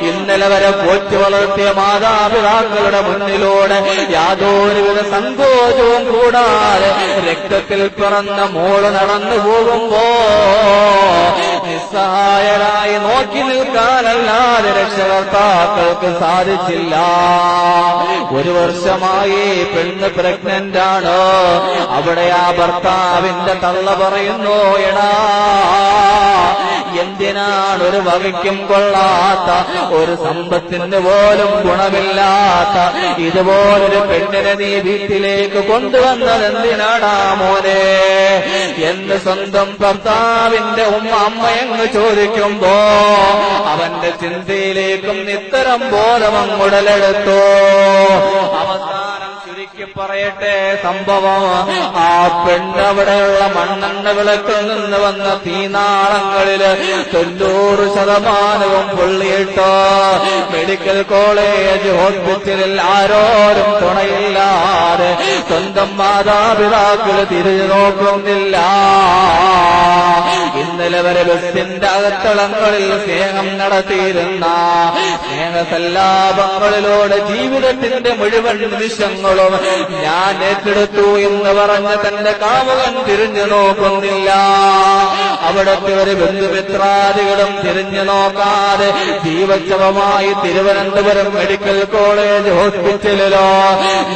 ഇന്നലെ വരെ പോറ്റി വളർത്തിയ മാതാപിതാക്കളുടെ മുന്നിലൂടെ യാതൊരുവിധ സങ്കോചവും കൂടാതെ രക്തത്തിൽ പിറന്ന മോള് നടന്നു പോകുമ്പോ നിസ്സഹായരായി നോക്കി നിൽക്കാനല്ലാതെ രക്ഷകർത്താക്കൾക്ക് സാധിച്ചില്ല. ഒരു വർഷമായി പെണ്ണ് പ്രഗ്നന്റ് ആണ്. അവിടെ ആ ഭർത്താവിന്റെ തള്ള പറയുന്നു, എടാ എന്തിനാണ് ഒരു വകയ്ക്കും കൊള്ളാത്ത ഒരു സമ്പത്തിന് പോലും ഗുണമില്ലാത്ത ഇതുപോലൊരു പെണ്ണിനെ നീ വീട്ടിലേക്ക് കൊണ്ടുവന്നതെന്തിനാടാ മോനെ എന്ന് സ്വന്തം ഭർത്താവിന്റെ അമ്മയെന്ന് ചോദിക്കുമ്പോ അവന്റെ ചിന്തയിലേക്കും ഇത്തരം ബോധമങ്ങുടലെടുത്തു. അവസാനം ചുരുക്കി പറയട്ടെ സംഭവം, ആ പെണ്ണവിടെയുള്ള മണ്ണെണ്ണ വിളക്കിൽ നിന്ന് വന്ന തീനാളങ്ങളില് 90% പൊള്ളിയിട്ട് മെഡിക്കൽ കോളേജ് ഹോസ്പിറ്റലിൽ ആരോരും തുണയില്ലാതെ സ്വന്തം മാതാപിതാക്കൾ തിരിഞ്ഞു നോക്കുന്നില്ല. ഇന്നലെ വരെ ബസിന്റെ അകത്തളങ്ങളിൽ സ്നേഹം നടത്തിയിരുന്ന സ്നേഹസല്ലാപങ്ങളിലൂടെ ജീവിതത്തിന്റെ മുഴുവൻ നിമിഷങ്ങളും ഞാൻ ഏറ്റെടുത്തു എന്ന് പറഞ്ഞ് തന്റെ കാമുകൻ തിരിഞ്ഞു നോക്കുന്നില്ല. അവിടത്തെ ഒരു ബന്ധുമിത്രാദികളും തിരിഞ്ഞു നോക്കാതെ ജീവച്ഛവമായി തിരുവനന്തപുരം മെഡിക്കൽ കോളേജ് ഹോസ്പിറ്റലിലോ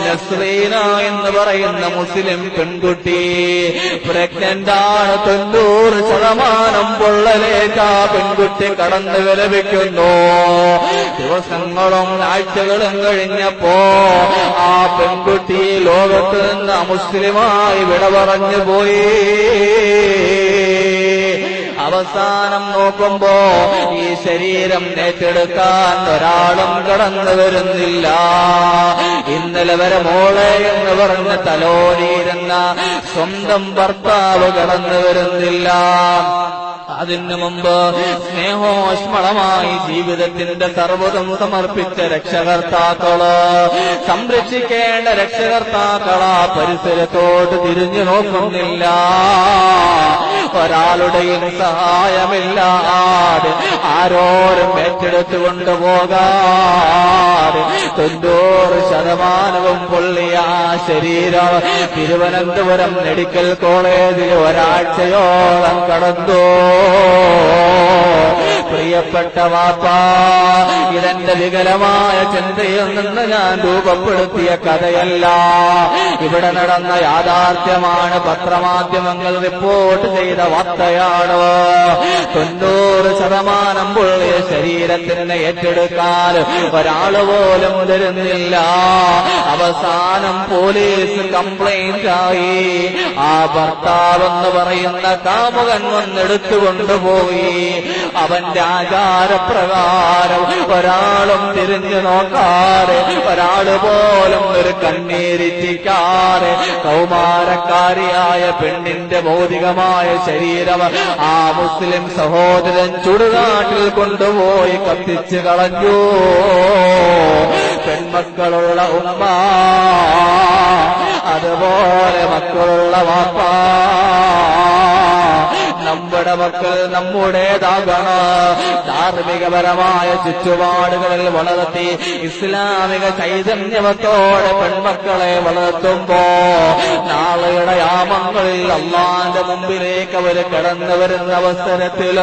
നസ്രീന എന്ന് പറയുന്ന മുസ്ലിം പെൺകുട്ടി പ്രഗ്നന്റാണ്. 90% പൊള്ളലേറ്റ പെൺകുട്ടി കടന്നു വിലപിക്കുന്നു. ദിവസങ്ങളും ആഴ്ചകളും കഴിഞ്ഞപ്പോ ആ പെൺകുട്ടി ലോകത്ത് നിന്ന് അമുസ്ലിമായി വിട പറഞ്ഞു പോയി. അവസാനം നോക്കുമ്പോ ഈ ശരീരം ഏറ്റെടുക്കാൻ ഒരാളും കടന്നു വരുന്നില്ല. ഇന്നലെ വരെ മോളെ എന്ന് പറഞ്ഞ് തലോടിയിരുന്ന സ്വന്തം ഭർത്താവ് കടന്നു വരുന്നില്ല. അതിനു മുമ്പ് സ്നേഹോഷ്മളമായി ജീവിതത്തിന്റെ സർവ്വതും സമർപ്പിച്ച രക്ഷകർത്താക്കള്, സംരക്ഷിക്കേണ്ട രക്ഷകർത്താക്കളാ പരിസരത്തോട്ട് തിരിഞ്ഞു നോക്കുന്നില്ല. ഒരാളുടെയും സഹായമില്ലാതെ ആരോരും ഏറ്റെടുത്തു കൊണ്ടുപോകാതെ 90% പൊള്ളിയ ആ ശരീരം തിരുവനന്തപുരം മെഡിക്കൽ കോളേജിൽ ഒരാഴ്ചയോളം കടന്നു. പ്രിയപ്പെട്ട വാപ്പാ, ഇതെന്റെ വികലമായ ചിന്തയിൽ നിന്ന് ഞാൻ രൂപപ്പെടുത്തിയ കഥയല്ല, ഇവിടെ നടന്ന യാഥാർത്ഥ്യമാണ്. പത്രമാധ്യമങ്ങൾ റിപ്പോർട്ട് ചെയ്ത വാർത്തയാണ്. 90% പൊള്ളിയ ശരീരത്തിന് ഏറ്റെടുക്കാൻ ഒരാള് പോലും തരുന്നില്ല. അവസാനം പോലീസ് കംപ്ലൈന്റ് ആയി. ആ ഭർത്താവെന്ന് പറയുന്ന കാമുകൻ വന്നെടുത്തുകൊണ്ടുപോയി. അവന്റെ ആചാരപ്രകാരം ഒരാളും തിരിഞ്ഞു നോക്കാതെ, ഒരാള് പോലും ഒരു കണ്ണീരിറ്റിക്കാതെ കൗമാരക്കാരിയായ പെണ്ണിന്റെ ഭൗതികമായ ശരീരം ആ മുസ്ലിം സഹോദരൻ ചുടുകാട്ടിൽ കൊണ്ടുപോയി കത്തിച്ചു കളഞ്ഞു. പെൺമക്കളുള്ള ഉമ്മ, അതുപോലെ മക്കളുള്ള വാപ്പ, നമ്മുടെ മക്കൾ നമ്മുടേതാകണം. ധാർമ്മികപരമായ ചുറ്റുപാടുകളിൽ വളർത്തി ഇസ്ലാമിക ചൈതന്യവത്തോടെ പെൺമക്കളെ വളർത്തുമ്പോ നാളെയുടെ യാമങ്ങളിൽ അള്ളാന്റെ മുമ്പിലേക്ക് അവർ കടന്നു വരുന്ന അവസരത്തിൽ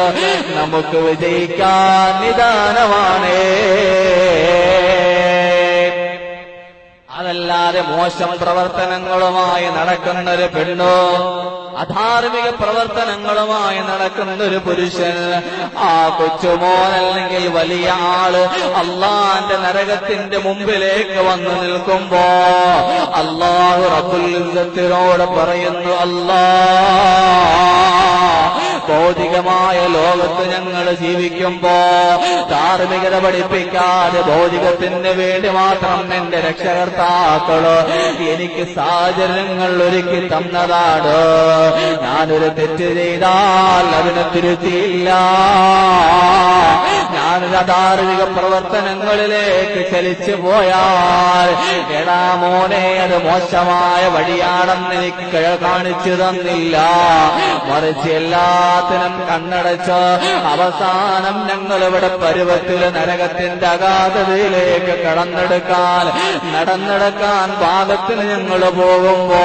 നമുക്ക് വിജയിക്കാൻ നിദാനമാണ്. അതല്ലാതെ മോശം പ്രവർത്തനങ്ങളുമായി നടക്കുന്നൊരു പെണ്ണോ, അധാർമിക പ്രവർത്തനങ്ങളുമായി നടക്കുന്നൊരു പുരുഷൻ, ആ കൊച്ചുമോനല്ലെങ്കിൽ വലിയ ആള് അള്ളാന്റെ നരകത്തിന്റെ മുമ്പിലേക്ക് വന്നു നിൽക്കുമ്പോ അല്ലാഹു റബ്ബുൽ ഇസ്സത്തിനോട് പറയുന്നു, ഭൗതികമായ ലോകത്ത് ഞങ്ങൾ ജീവിക്കുമ്പോ ധാർമ്മികത പഠിപ്പിക്കാതെ ഭൗതികത്തിന് വേണ്ടി മാത്രം എന്റെ രക്ഷകർത്താക്കള് എനിക്ക് സാഹചര്യങ്ങൾ ഒരുക്കി തന്നതാണ്. ഞാനൊരു തെറ്റ് ചെയ്താൽ അതിനെ തിരുത്തിയില്ല, ഞാനൊരു അധാർമിക പ്രവർത്തനങ്ങളിലേക്ക് ചലിച്ചു പോയാൽ എടാ മോനെ അത് മോശമായ വഴിയാണെന്ന് എനിക്ക് കാണിച്ചു തന്നില്ല, മറിച്ച് എല്ലാത്തിനും കണ്ണടച്ച് അവസാനം ഞങ്ങളിവിടെ പരുവത്തില് നരകത്തിന്റെ അഗാധതയിലേക്ക് നടന്നെടുക്കാൻ ഭാഗത്തിന് ഞങ്ങൾ പോകുമ്പോ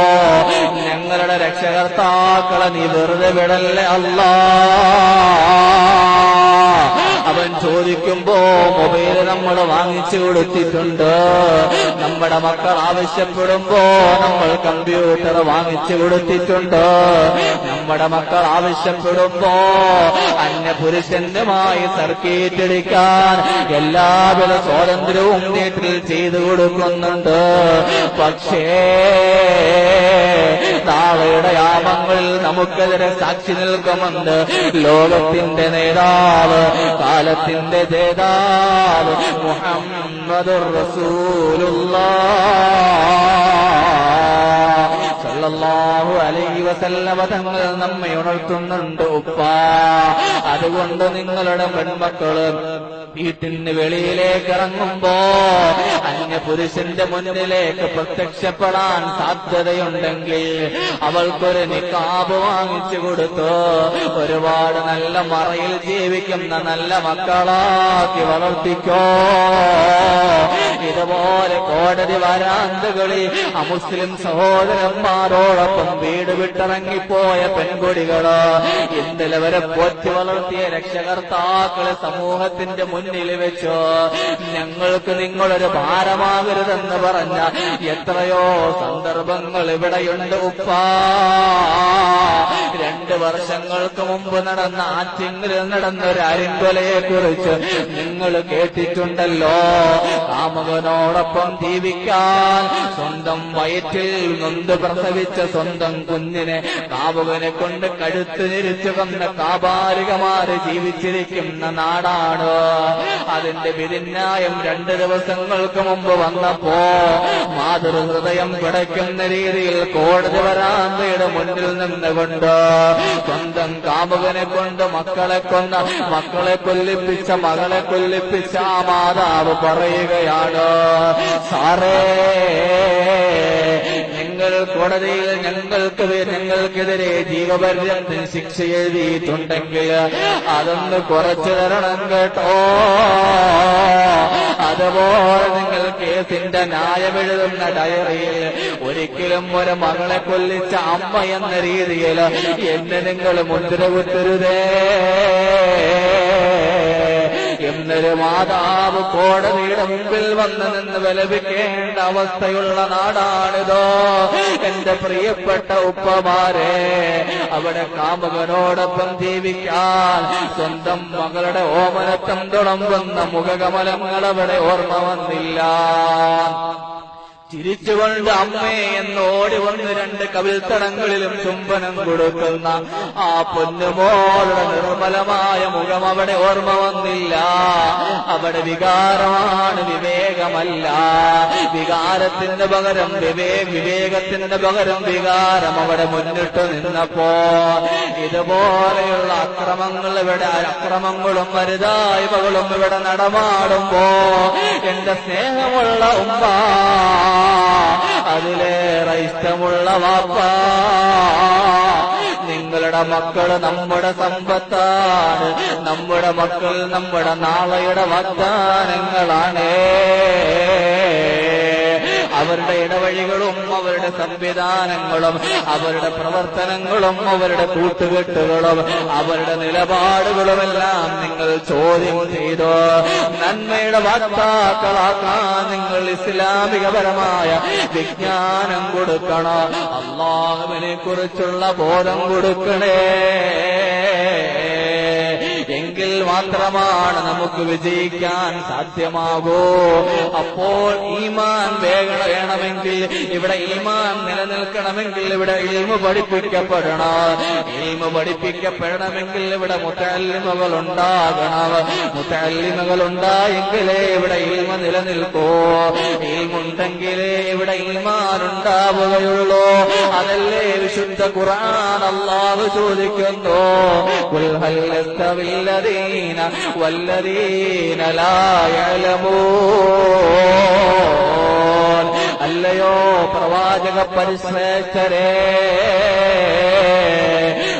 ഞങ്ങളുടെ രക്ഷകർത്താക്കളെ നീ വെറുതെ വിടല്ലേ അല്ലാ. അവൻ ചോദിക്കുമ്പോ മൊബൈൽ നമ്മൾ വാങ്ങിച്ചു കൊടുത്തിട്ടുണ്ട്, നമ്മുടെ മക്കൾ ആവശ്യപ്പെടുമ്പോ നമ്മൾ കമ്പ്യൂട്ടർ വാങ്ങിച്ചു കൊടുത്തിട്ടുണ്ട്, നമ്മുടെ മക്കൾ ആവശ്യപ്പെടുമ്പോ അന്യപുരുഷന്റുമായി സർക്കിറ്റ് അടിക്കാൻ എല്ലാവിധ സ്വാതന്ത്ര്യവും വീട്ടിൽ ചെയ്തു കൊടുക്കുന്നുണ്ട്. പക്ഷേ നാളെയുടെ യാമങ്ങളിൽ നമുക്കെതിരെ സാക്ഷി നിൽക്കുമെന്ന് ലോകത്തിന്റെ നേതാവ്, കാലത്തിന്റെ ജേതാവ് മുഹമ്മദുർ റസൂലുള്ളാഹ് സല്ലല്ലാഹു അലൈഹി വസല്ലമ തങ്ങൾ നമ്മെ ഉണർത്തുന്നുണ്ട്. ഉപ്പാ, അതുകൊണ്ട് നിങ്ങളുടെ പെൺമക്കള് വീട്ടിന് വെളിയിലേക്ക് ഇറങ്ങുമ്പോ അന്യപുരുഷന്റെ മുന്നിലേക്ക് പ്രത്യക്ഷപ്പെടാൻ സാധ്യതയുണ്ടെങ്കിൽ അവൾക്കൊരു നിക്കാബ് വാങ്ങിച്ചു കൊടുത്തു ഒരുപാട് നല്ല മറയിൽ ജീവിക്കുന്ന നല്ല മക്കളാക്കി വളർത്തിക്കോ. ഇതുപോലെ കോടതി വരാന്തകളിൽ അമുസ്ലിം സഹോദരന്മാരോടൊപ്പം വീട് വിട്ടിറങ്ങിപ്പോയ പെൺകുടികള് ഇന്നലെ വരെ പോറ്റി വളർത്തിയ രക്ഷകർത്താക്കളെ സമൂഹത്തിന്റെ മുന്നിൽ വെച്ചോ ഞങ്ങൾക്ക് നിങ്ങളൊരു ഭാരമാകരുതെന്ന് പറഞ്ഞ എത്രയോ സന്ദർഭങ്ങൾ ഇവിടെയുണ്ട്. ഉപ്പാ, 2 വർഷങ്ങൾക്ക് മുമ്പ് നടന്ന ആറ്റിങ്ങിൽ നടന്നൊരു അരിങ്കൊലയെ കുറിച്ച് നിങ്ങൾ കേട്ടിട്ടുണ്ടല്ലോ. കാമുകനോടൊപ്പം ജീവിക്കാൻ സ്വന്തം വയറ്റിൽ നൊന്ത് പ്രസവിച്ച സ്വന്തം കുഞ്ഞിനെ കാമുകനെ കൊണ്ട് കഴുത്ത് ഞെരിച്ചു കൊന്ന കാപാലികമാര് ജീവിച്ചിരിക്കുന്ന നാടാണ്. അതിന്റെ വിധിന്യായം 2 ദിവസങ്ങൾക്ക് മുമ്പ് വന്നപ്പോ മാതൃഹൃദയം പിടയ്ക്കുന്ന രീതിയിൽ കോടതി വരാന്തയുടെ മുന്നിൽ നിന്നുകൊണ്ട് സ്വന്തം കാമുകനെ കൊണ്ട് മക്കളെ കൊന്ന, മക്കളെ കൊല്ലിപ്പിച്ച, മകളെ കൊല്ലിപ്പിച്ച ആ മാതാവ് പറയുകയാണ്, സാറേ നിങ്ങൾ കോടതിയിൽ ഞങ്ങൾക്കെതിരെ ജീവപര്യന്തം ശിക്ഷ എഴുതിയിട്ടുണ്ടെങ്കിൽ അതൊന്ന് കുറച്ചു തരണം കേട്ടോ. അതുപോലെ നിങ്ങൾ കേസിന്റെ ന്യായമെഴുതുന്ന ഡയറിയിൽ ഒരിക്കലും ഒരു മകളെ കൊല്ലിച്ച അമ്മ എന്ന രീതിയിൽ എന്നെ നിങ്ങൾ മുദ്ര കുത്തരുതേ. എന്നൊരു മാതാവ് കോടതിയുടെ മുമ്പിൽ വന്ന് നിന്ന് വിലപിക്കേണ്ട അവസ്ഥയുള്ള നാടാണിതോ. എന്റെ പ്രിയപ്പെട്ട ഉപ്പമാരെ, അവിടെ കാമുകനോടൊപ്പം ജീവിക്കാൻ സ്വന്തം മകളുടെ ഓമനത്തം തുളമ്പുന്ന മുഖകമലങ്ങൾ അവിടെ ഓർമ്മ വന്നില്ല. ചിരിച്ചുകൊണ്ട് അമ്മേ എന്ന് ഓടി വന്ന് രണ്ട് കവിൾത്തടങ്ങളിലും ചുംബനം കൊടുക്കുന്ന ആ പൊന്നുമോളുടെ നിർമ്മലമായ മുഖം അവിടെ ഓർമ്മ വന്നില്ല. അവിടെ വികാരമാണ്, വിവേകമല്ല. വികാരത്തിന് പകരം വിവേകത്തിന് പകരം വികാരം അവിടെ മുന്നിട്ട് നിന്നപ്പോ ഇതുപോലെയുള്ള അക്രമങ്ങളും വലുതായ്മകളും ഇവിടെ നടമാടുമ്പോ എന്റെ സ്നേഹമുള്ള ഉമ്മ, അതിലേറെ ഇഷ്ടമുള്ള വാപ്പ, നിങ്ങളുടെ മക്കൾ നമ്മുടെ സമ്പത്താണ്. നമ്മുടെ മക്കൾ നമ്മുടെ നാളെയുടെ വാഗ്ദാനങ്ങളാണ്. അവരുടെ ഇടവഴികളും അവരുടെ സംവിധാനങ്ങളും അവരുടെ പ്രവർത്തനങ്ങളും അവരുടെ കൂട്ടുകെട്ടുകളും അവരുടെ നിലപാടുകളുമെല്ലാം നിങ്ങൾ ചോദ്യം ചെയ്തോ. നന്മയുടെ വാക്താക്കളാക്കാൻ നിങ്ങൾ ഇസ്ലാമികപരമായ വിജ്ഞാനം കൊടുക്കണം. അല്ലാഹുവിനെ കുറിച്ചുള്ള ബോധം കൊടുക്കണേ. എങ്കിൽ മാത്രമാണ് നമുക്ക് വിജയിക്കാൻ സാധ്യമാകൂ. അപ്പോൾ ഈമാൻ വേണമെങ്കിൽ, ഇവിടെ ഈമാൻ നിലനിൽക്കണമെങ്കിൽ ഇവിടെ ഇൽമു പഠിപ്പിക്കപ്പെടണം. ഇൽമു പഠിപ്പിക്കപ്പെടണമെങ്കിൽ ഇവിടെ മുതഅല്ലിമുകൾ ഉണ്ടാകണം. മുതഅല്ലിമുകൾ ഉണ്ടായെങ്കിലേ ഇവിടെ ഇൽമു നിലനിൽക്കൂ. ഇൽമുണ്ടെങ്കിലേ ഇവിടെ ഈമാൻ ഉണ്ടാവുകയുള്ളൂ. അതല്ലേ വിശുദ്ധ ഖുർആൻ അല്ലാഹു ചോദിക്കുന്നു, ഖുൽ ഹൽ യസ്തവിൽ വല്ലദീന ലാ യഅലമൂൻ. അല്ലയോ പ്രവാചക പരിശ്രേഷ്ഠരേ,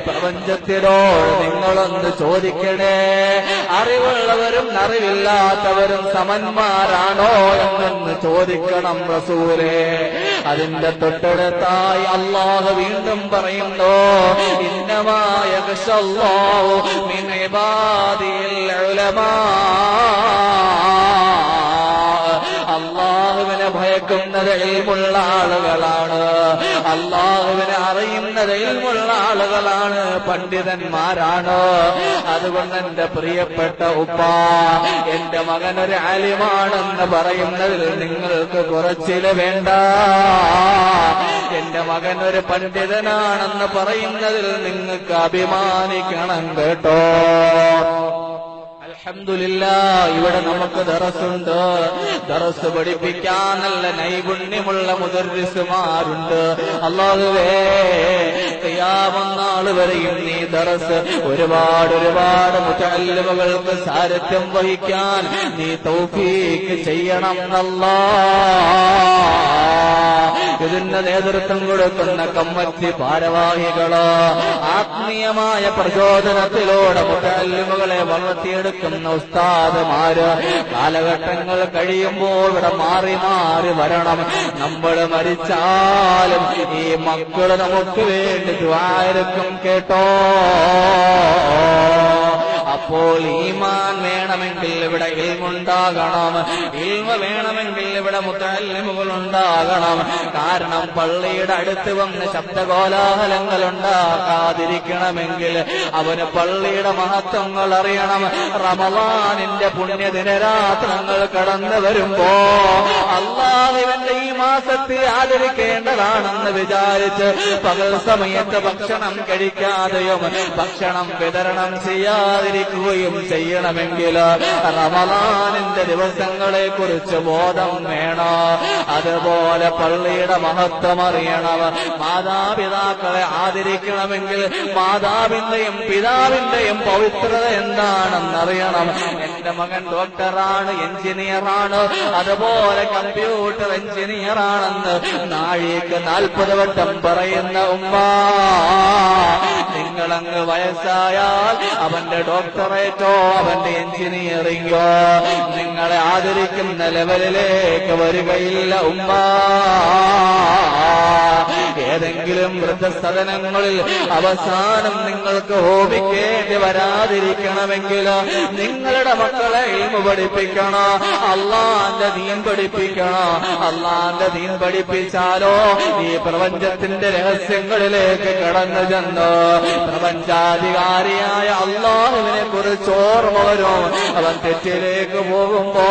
പ്രപഞ്ചത്തിനോട് നിങ്ങളൊന്ന് ചോദിക്കണേ, അറിവുള്ളവരും അറിവില്ലാത്തവരും സമന്മാരാണോ എന്നൊന്ന് ചോദിക്കണം റസൂലേ. അതിന്റെ തൊട്ടടുത്തായി അല്ലാഹു വീണ്ടും പറയുന്നു, ഇന്നമാ യഖ്ശല്ലാഹു മിൻ ഇബാദിൽ ഉലമാ. അല്ലാഹുവിനെ ഭയക്കുന്നത് ഇൽമുള്ള ആളുകളാണ്. അല്ലാഹുവിനെ അറിയുന്നത് ഇൽമുള്ള ആളുകളാണ്, പണ്ഡിതന്മാരാണ്. അതുകൊണ്ട് എന്റെ പ്രിയപ്പെട്ട ഉപ്പ, എന്റെ മകനൊരു ആലിമാണെന്ന് പറയുന്നതിൽ നിങ്ങൾക്ക് കുറച്ചില് വേണ്ട. എന്റെ മകനൊരു പണ്ഡിതനാണെന്ന് പറയുന്നതിൽ നിങ്ങൾക്ക് അഭിമാനിക്കണം കേട്ടോ. അൽഹംദുലില്ലാഹ്, ഇവിടെ നമുക്ക് ദറസുണ്ട്. ദറസ് പഠിപ്പിക്കാൻ നല്ല നൈപുണ്യമുള്ള മുദർരിസുമാരുണ്ട്. അല്ലാഹുവേ, ഖിയാമത്ത് നാൾ വരെയും നീ ദറസ് ഒരുപാട് മുതഅല്ലിമുകൾക്ക് സാരഥ്യം വഹിക്കാൻ നീ തൗഫീഖ് ചെയ്യണം അല്ലാഹ്. ഇതിന് നേതൃത്വം കൊടുക്കുന്ന കമ്മിറ്റി ഭാരവാഹികള് ആത്മീയമായ പ്രചോദനത്തിലൂടെ മുതഅല്ലിമുകളെ വളർത്തിയെടുക്കുന്ന ഉസ്താദുമാര് കാലഘട്ടങ്ങൾ കഴിയുമ്പോൾ ഇവിടെ മാറി വരണം. നമ്മൾ മരിച്ചാലും ഈ മക്കള് നമുക്ക് വേണ്ടി ദുആയിരിക്കും കേട്ടോ. അപ്പോൾ ഈമാൻ വേണമെങ്കിൽ ഇവിടെ ഇൽമുണ്ടാകണം. ഇൽമ വേണമെങ്കിൽ ഇവിടെ മുതഅല്ലിമുകൾ ഉണ്ടാകണം. കാരണം പള്ളിയുടെ അടുത്ത് വന്ന് ശബ്ദകോലാഹലങ്ങൾ ഉണ്ടാക്കാതിരിക്കണമെങ്കിൽ അവന് പള്ളിയുടെ മഹത്വങ്ങൾ അറിയണം. റമളാനിന്റെ പുണ്യദിനരാത്രങ്ങൾ കടന്നു വരുമ്പോ അല്ലാഹുവിന്റെ ഈ മാസത്തിൽ ആദരിക്കേണ്ടതാണെന്ന് വിചാരിച്ച് പകൽ സമയത്ത് ഭക്ഷണം കഴിക്കാതെയും ഭക്ഷണം വിതരണം ചെയ്യാതിരിക്കും വരാതിരിക്കുകയും ചെയ്യണമെങ്കിൽ റമളാനിന്റെ ദിവസങ്ങളെ കുറിച്ച് ബോധം വേണം. അതുപോലെ പള്ളിയുടെ മഹത്വം അറിയണം. മാതാപിതാക്കളെ ആദരിക്കണമെങ്കിൽ മാതാവിന്റെയും പിതാവിന്റെയും പവിത്രത എന്താണെന്നറിയണം. എന്റെ മകൻ ഡോക്ടറാണ്, എഞ്ചിനീയറാണ്, അതുപോലെ കമ്പ്യൂട്ടർ എഞ്ചിനീയറാണെന്ന് നാഴിക്ക് 40 വട്ടം പറയുന്ന ഉമ്മ, നിങ്ങളങ്ങ് വയസ്സായാൽ അവന്റെ ഡോക്ടറേറ്റോ അവന്റെ എഞ്ചിനീയറിംഗോ നിങ്ങളെ ആദരിക്കുന്ന ലെവലിലേക്ക് വരികയില്ല ഉമ്മ. ഏതെങ്കിലും വൃദ്ധസദനങ്ങളിൽ അവസാനം നിങ്ങൾക്ക് ഹോമിക്കേണ്ടി വരാതിരിക്കണമെങ്കിൽ നിങ്ങളുടെ മക്കളെ ഇൽമു പഠിപ്പിക്കണോ, അള്ളാന്റെ ദീൻ പഠിപ്പിക്കണോ. അള്ളാന്റെ ദീൻ പഠിപ്പിച്ചാലോ ഈ പ്രപഞ്ചത്തിന്റെ രഹസ്യങ്ങളിലേക്ക് കടന്നു ചെന്ന് പ്രപഞ്ചാധികാരിയായ അള്ളാഹുവിനെ കുറിച്ച് ഓർമ്മ വരും. അവൻ തെറ്റിലേക്ക് പോകുമ്പോ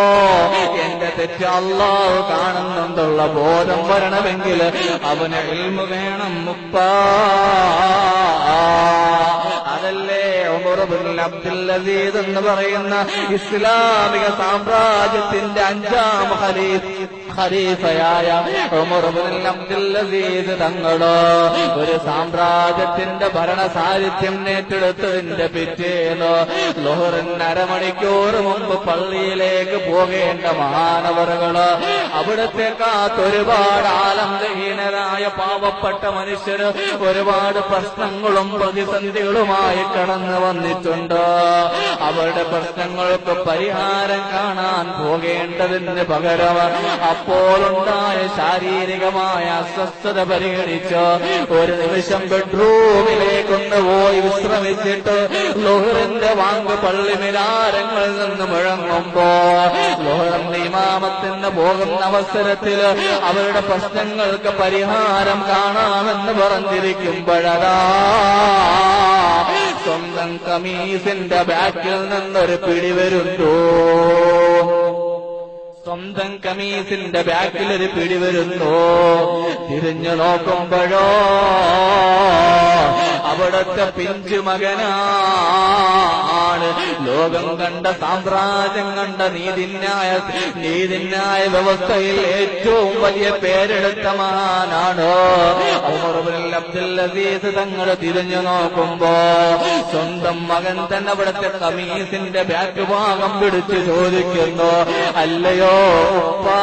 എന്റെ തെറ്റ് അള്ളാഹു കാണുന്നുണ്ടുള്ള ബോധം വരണമെങ്കിൽ അവന് ഇൽമു വേണം മുപ്പാ. അതല്ലേ ഉമർ ഇബ്നുൽ അബ്ദുൽ അസീസ് എന്ന് പറയുന്ന ഇസ്ലാമിക സാമ്രാജ്യത്തിന്റെ 5ാം ഖലീഫയായ ഉമർ ഇബ്നുൽ അബ്ദുൽ അസീസ് തങ്ങള് ഒരു സാമ്രാജ്യത്തിന്റെ ഭരണസാരഥ്യം ഏറ്റെടുത്തതിന്റെ പിറ്റേന്ന് ളുഹറിന് അരമണിക്കൂർ മുമ്പ് പള്ളിയിലേക്ക് പോകേണ്ട മഹാനവറുകള് അവിടത്തേക്കാത്ത് ഒരുപാട് ആലംബഹീനരായ പാവപ്പെട്ട മനുഷ്യര് ഒരുപാട് പ്രശ്നങ്ങളും പ്രതിസന്ധികളുമായി കടന്നു വന്നിട്ടുണ്ട്. അവരുടെ പ്രശ്നങ്ങൾക്ക് പരിഹാരം കാണാൻ പോകേണ്ടതിന് പകരം അപ്പോഴുണ്ടായ ശാരീരികമായ അസ്വസ്ഥത പരിഗണിച്ച് ഒരു നിമിഷം ബെഡ്റൂമിലേക്കൊന്ന് പോയി വിശ്രമിച്ചിട്ട് ളുഹറിന്റെ വാങ്ക് പള്ളി മിനാരങ്ങളിൽ നിന്ന് മുഴങ്ങുമ്പോ ളുഹറിന്റെ ഇമാമത്തിന് പോകുന്ന അവസരത്തിൽ അവരുടെ പ്രശ്നങ്ങൾക്ക് പരിഹാരം കാണാമെന്ന് പറഞ്ഞിരിക്കുമ്പോഴതാ സ്വന്തം കമീസിന്റെ ബാക്കിൽ നിന്നൊരു പിടി വരുന്നു. സ്വന്തം കമീസിന്റെ ബാക്കിലൊരു പിടി വരുന്നു. തിരിഞ്ഞു നോക്കുമ്പോഴോ അവിടത്തെ പിഞ്ചു മകനാണ്. ലോകം കണ്ട സാമ്രാജ്യം കണ്ട നീതിന്യായ വ്യവസ്ഥയിൽ ഏറ്റവും വലിയ പേരെടുത്ത മഹാനാണ് ഉമർ ഇബ്നുൽ അബ്ദുൽ അസീസ് തങ്ങൾ. തിരിഞ്ഞു നോക്കുമ്പോ സ്വന്തം മകൻ തന്നെ അവിടത്തെ കമീസിന്റെ ബാക്ക് ഭാഗം പിടിച്ച് ചോദിക്കുന്നു, അല്ലയോ ഉപ്പാ,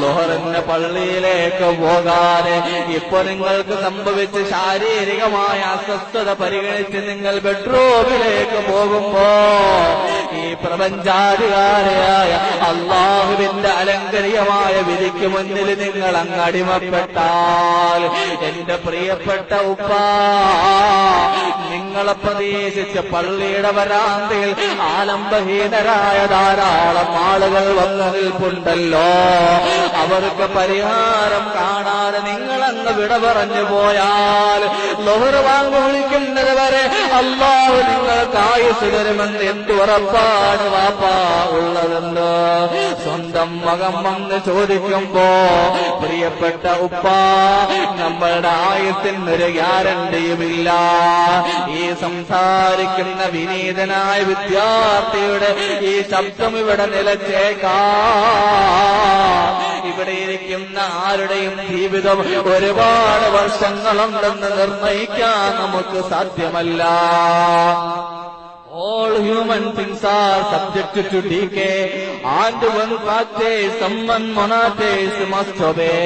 ളുഹറിന്റെ പള്ളിയിലേക്ക് പോകാതെ ഇപ്പൊ നിങ്ങൾക്ക് സംഭവിച്ച ശാരീരികമായ അസ്വസ്ഥത പരിഗണിച്ച് നിങ്ങൾ ബെഡ്റൂമിലേക്ക് പോകുമ്പോ ഈ പ്രപഞ്ചാധികാരിയായ അള്ളാഹുവിന്റെ അലങ്കരികമായ വിധിക്ക് മുന്നിൽ നിങ്ങൾ അങ്ങ് അടിമപ്പെട്ടാൽ എന്റെ പ്രിയപ്പെട്ട ഉപ്പാ, നിങ്ങളെ പ്രതീക്ഷിച്ച് പള്ളിയുടെ വരാന്തയിൽ ആലംബഹീനരായ ധാരാളം ആളുകൾ വന്നു നിൽപ്പുണ്ടല്ലോ. അവർക്ക് പരിഹാരം കാണാതെ നിങ്ങളങ്ങ് വിട പറഞ്ഞു പോയാൽ ളുഹർ വാങ്ങി വിളിക്കുന്നത് വരെ അല്ലാഹു നിങ്ങൾക്ക് ആയുസ് തരുമെന്ന് എന്തുറപ്പാണ് വാപ്പാ ഉള്ളതെന്ന് സ്വന്തം മകൻ വന്ന് ചോദിക്കുമ്പോ, പ്രിയപ്പെട്ട ഉപ്പാ, നമ്മളുടെ ആയുസ്സിനൊരു ഗ്യാരണ്ടിയുമില്ല. ഈ സംസാരിക്കുന്ന വിനീതനായ വിദ്യാർത്ഥിയുടെ ഈ ശബ്ദം ഇവിടെ നിലച്ചേക്കാം. ഇവിടെ ഇരിക്കുന്ന ആരുടെയും ജീവിതം ഒരുപാട് വർഷങ്ങളുണ്ടെന്ന് നിർണയിക്കാൻ നമുക്ക് സാധ്യമല്ല. All human things are subject to decay, and one practice someone monates must obey.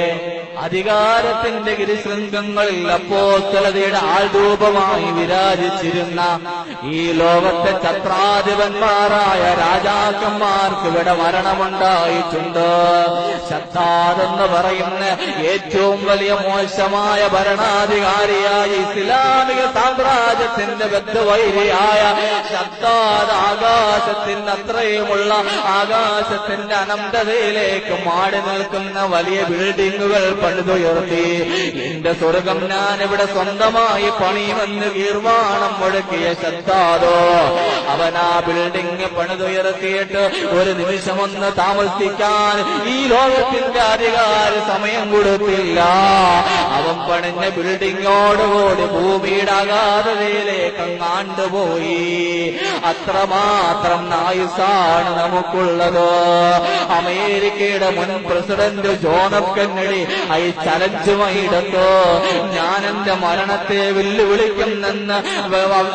അധികാരത്തിന്റെ ഗിരിശൃംഗങ്ങളിൽ അപ്പോസ്തലതയുടെ ആൾരൂപമായി വിരാജിച്ചിരുന്ന ഈ ലോകത്തെ ഛത്രാധിപന്മാരായ രാജാക്കന്മാർക്ക് ഇവിടെ മരണമുണ്ടായിട്ടുണ്ട്. ശദ്ദാദെന്ന് പറയുന്ന ഏറ്റവും വലിയ മോശമായ ഭരണാധികാരിയായ ഇസ്ലാമിക സാമ്രാജ്യത്തിന്റെ ബദ്ധവൈരിയായ ശബ്ദാത് ആകാശത്തിന്റെ അത്രയുമുള്ള ആകാശത്തിന്റെ അനന്തതയിലേക്ക് മാടി നിൽക്കുന്ന വലിയ ബിൽഡിങ്ങുകൾ പണിതുയർത്തി. എന്റെ സ്വർഗം ഞാനിവിടെ സ്വന്തമായി പണിയുമെന്ന് ഗീർവാണം മുഴക്കിയ ശബ്ദാദോ അവൻ ആ ബിൽഡിംഗ് പണിതുയർത്തിയിട്ട് ഒരു നിമിഷമൊന്ന് താമസിക്കാൻ ഈ ലോകത്തിന്റെ അധികാര സമയം കൊടുത്തില്ല. അവൻ പണിഞ്ഞ ബിൽഡിങ്ങോടുകൂടി ഭൂമിയുടെ അഗാധതയിലേക്ക് അങ്ങാണ്ടുപോയി. അത്രമാത്രം ആയുസ്സാണ് നമുക്കുള്ളത്. അമേരിക്കയുടെ മുൻ പ്രസിഡന്റ് ജോൺ എഫ് കെന്നഡി ഈ ചലഞ്ചുമായിടത്തോ ഞാൻ എന്റെ മരണത്തെ വെല്ലുവിളിക്കുന്നെന്ന്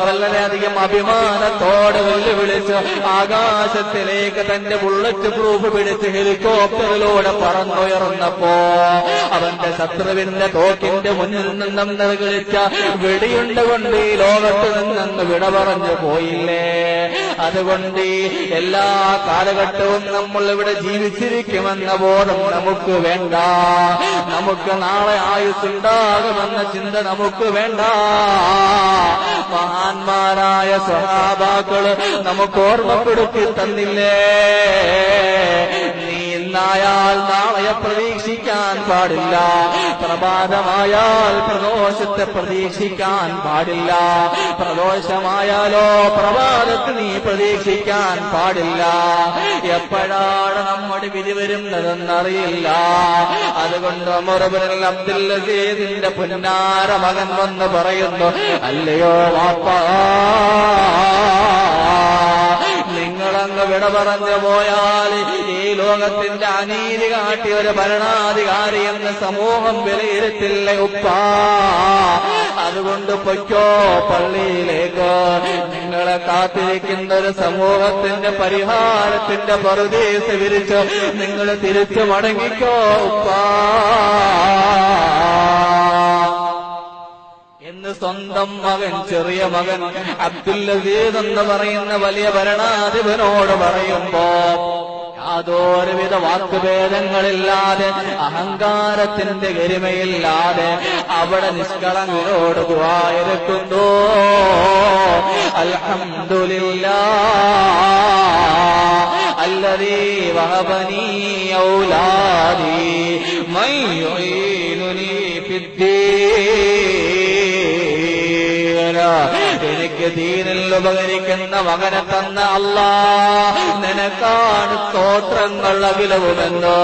വളരെയധികം അഭിമാനത്തോടെ വെല്ലുവിളിച്ച് ആകാശത്തിലേക്ക് തന്റെ ബുള്ളറ്റ് പ്രൂഫ് പിടിച്ച് ഹെലികോപ്റ്ററിലൂടെ പറന്നുയർന്നപ്പോ അവന്റെ ശത്രുവിന്റെ തോക്കിന്റെ മുന്നിൽ നിന്നും നിർഗളിച്ച വെടിയുണ്ട കൊണ്ട് ഈ ലോകത്ത് നിന്നങ്ങ് വിട പറഞ്ഞു പോയില്ലേ. അതുകൊണ്ട് എല്ലാ കാലഘട്ടവും നമ്മൾ ഇവിടെ ജീവിച്ചിരിക്കുമെന്ന ബോധം നമുക്ക് വേണ്ട. നമുക്ക് നാളെ ആയുസ്സുണ്ടാകുമെന്ന ചിന്ത നമുക്ക് വേണ്ട. മഹാന്മാരായ സ്വഹാബാക്കള് നമുക്ക് ഓർമ്മപ്പെടുത്തി തന്നില്ലേ, നീ ഇന്നായാൽ നാളെ പ്രതീക്ഷിക്കാൻ പാടില്ല, പ്രഭാതമായാൽ പ്രദോഷത്തെ പ്രതീക്ഷിക്കാൻ പാടില്ല, പ്രദോഷമായാലോ പ്രഭാതത്തെ നീ പ്രതീക്ഷിക്കാൻ പാടില്ല. എപ്പോഴാണ് നമ്മുടെ വിധി വരുന്നതെന്നറിയില്ല. അതുകൊണ്ട് ഉമർ ഇബ്നുൽ അബ്ദുൽ അസീസിന്റെ പുന്നാര മകൻ വന്ന് പറയുന്നു, അല്ലയോ വാപ്പാ, നിങ്ങളങ്ങ് വിട പറഞ്ഞു പോയാൽ ഈ ലോകത്തിന്റെ അനീതി കാട്ടിയ ഒരു ഭരണാധികാരി എന്ന് സമൂഹം വിലയിരുത്തില്ല ഉപ്പാ. അതുകൊണ്ട് പൊയ്ക്കോ പള്ളിയിലേക്ക്. നിങ്ങളെ കാത്തിരിക്കുന്ന ഒരു സമൂഹത്തിന്റെ പരിഹാരത്തിന്റെ പറുദീസ് വിരിച്ച് നിങ്ങൾ തിരിച്ചു മടങ്ങിക്കോ ഉപ്പാ എന്ന് സ്വന്തം മകൻ, ചെറിയ മകൻ അബ്ദുൽ അസീസ് എന്ന് പറയുന്ന വലിയ ഭരണാധിപനോട് പറയുമ്പോ യാതൊരുവിധ വാക്കുഭേദങ്ങളില്ലാതെ അഹങ്കാരത്തിന്റെ ഗരിമയില്ലാതെ അവിടെ നിഷ്കളങ്കരോട് ദുആയിരക്കുന്നു. അൽഹംദുലില്ലാഹ് അല്ലദീ വഹബനീ ഔലാദി മൻ യുഈനുനീ ഫിദ്ദീൻ. എനിക്ക് ദീനിൽ ഉപകരിക്കുന്ന മകനെ തന്ന അല്ലാഹ് നിനക്കാണ് സ്തോത്രങ്ങൾ അഖിലവുമെന്ന്.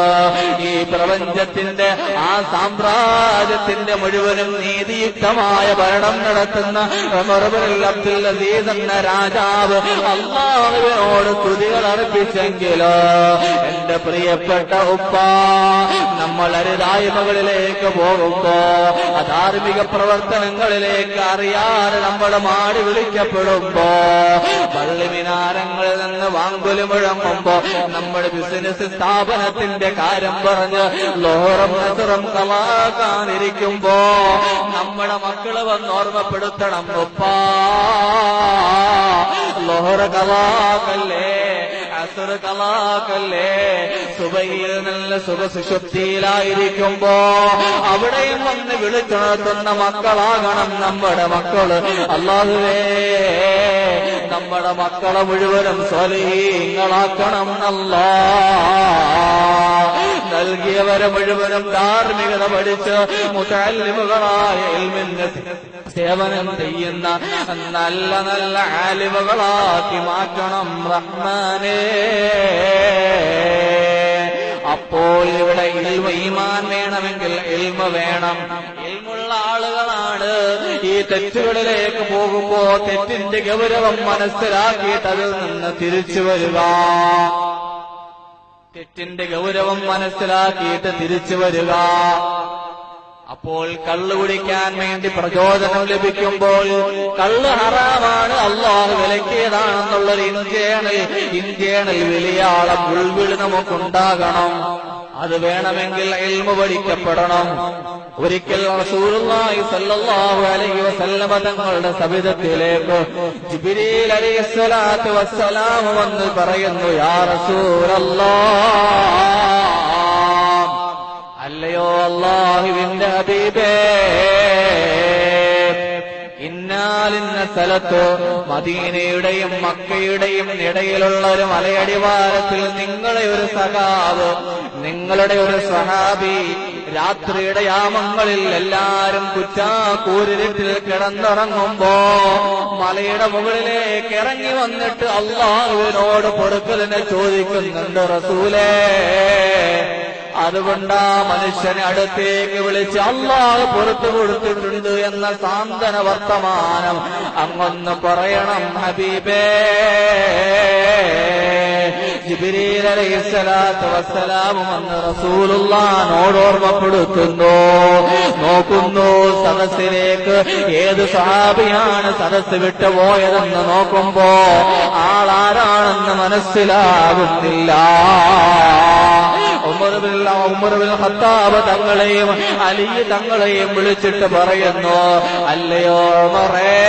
ഈ പ്രപഞ്ചത്തിന്റെ ആ സാമ്രാജ്യത്തിന്റെ മുഴുവനും നീതിയുക്തമായ ഭരണം നടത്തുന്ന ഉമർ ഇബ്നുൽ അബ്ദുൽ അസീസ് എന്ന രാജാവ് അല്ലാഹുവിനോട് സ്തുതികൾ അർപ്പിച്ചെങ്കിലോ എന്റെ പ്രിയപ്പെട്ട ഉപ്പ, നമ്മൾ അരുതായ്മകളിലേക്ക് പോകുമ്പോ അധാർമിക പ്രവർത്തനങ്ങളിലേക്ക് അറിയാതെ നമ്മൾ മാടി വിളിക്കപ്പെടുമ്പോ പള്ളി മിനാരങ്ങളിൽ നിന്ന് വാങ്കുലി മുഴങ്ങുമ്പോ നമ്മുടെ ബിസിനസ് സ്ഥാപനത്തിന്റെ കാര്യം പറഞ്ഞ് ലോഹറും നസറും കളാക്കാനിരിക്കുമ്പോ നമ്മുടെ മക്കള് വന്ന് ഓർമ്മപ്പെടുത്തണം, ഉപ്പാ ലോഹറ കളാക്കല്ലേ, അസർ കളാക്കല്ലേ. സുബഹിയിൽ നല്ല സുഖസുഷുപ്തിയിലായിരിക്കുമ്പോ അവിടെയും വന്ന് വിളിച്ചുണർത്തുന്ന മക്കളാകണം നമ്മുടെ മക്കള്. അല്ലാഹുവേ, നമ്മുടെ മക്കളെ മുഴുവനും സ്വാലിഹീങ്ങളാക്കണം അല്ലാഹ്. നൽകിയവരെ മുഴുവനും ധാർമ്മികത പഠിച്ച് മുതഅല്ലിമുകളായ ഇൽമിന്റെ സേവനം ചെയ്യുന്ന നല്ല നല്ല ആലിമുകളാക്കി മാറ്റണം റഹ്മാനേ. അപ്പോൾ ഇവിടെ ഈമാൻ വേണമെങ്കിൽ ഇൽമ വേണം. ഇൽമുള്ള ആളുകളാണ് ഈ തെറ്റുകളിലേക്ക് പോകുമ്പോ തെറ്റിന്റെ ഗൗരവം മനസ്സിലാക്കിയിട്ട് അതിൽ നിന്ന് തിരിച്ചു വരിക. തെറ്റിന്റെ ഗൗരവം മനസ്സിലാക്കിയിട്ട് തിരിച്ചു വരിക. അപ്പോൾ കള്ള് കുടിക്കാൻ വേണ്ടി പ്രചോദനം ലഭിക്കുമ്പോൾ കള്ള് ഹറാമാണ്, അല്ലാഹു വിലക്കിയതാണെന്നുള്ളൊരു ഇന്ത്യയിൽ വലിയാളം ഉൾവിളി നമുക്കുണ്ടാകണം. അത് വേണമെങ്കിൽ ഇൽമു പഠിക്കപ്പെടണം. ഒരിക്കൽ റസൂലുള്ളാഹി സ്വല്ലല്ലാഹു അലൈഹി വസല്ലമ തങ്ങളുടെ സവിധത്തിലേക്ക് ജിബ്രീൽ അലൈഹിസ്സലാത്തു വസ്സലാം വന്ന് പറയുന്നു, യാ റസൂലല്ലാഹ്, അല്ലയോ അല്ലാഹുവിന്റെ ഹബീബേ, ഇന്നാ ഇന്നാലിന്ന സ്ഥലത്ത് മദീനയുടെയും മക്കയുടെയും ഇടയിലുള്ള ഒരു മലയടിവാരത്തിൽ നിങ്ങളെ ഒരു സഖാവ്, നിങ്ങളുടെ ഒരു സഹാബി രാത്രിയുടെ യാമങ്ങളിൽ എല്ലാരും കുറ്റാക്കൂരിട്ടിൽ കിടന്നിറങ്ങുമ്പോ മലയുടെ മുകളിലേക്ക് ഇറങ്ങി വന്നിട്ട് അള്ളാഹുവിനോട് പൊറുക്കലിനെ ചോദിക്കുന്നുണ്ട് റസൂലേ. അതുകൊണ്ട് ആ മനുഷ്യനെ അടുത്തേക്ക് വിളിച്ച് അള്ളാഹു പുറത്തു കൊടുത്തിട്ടുണ്ട് എന്ന സാന്ത്വന വർത്തമാനം അങ്ങൊന്ന് പറയണം ഹബീബേ. ജിബ്രീൽ അലൈഹിസ്സലാത്തു വസ്സലാം വന്ന് റസൂലുള്ളാഹിനോട് ഓർമ്മപ്പെടുത്തുന്നു. നോക്കുന്നു സദസ്സിലേക്ക് ഏത് സഹാബിയാണ് സദസ്സ് വിട്ടുപോയതെന്ന് നോക്കുമ്പോ ആളാരാണെന്ന് മനസ്സിലാകുന്നില്ല. ഉമർ ബിൻ ഖത്താബ് തങ്ങളെയും അലി തങ്ങളെയും വിളിച്ചിട്ട് പറയുന്നു, അല്ലയോ ഉമറേ,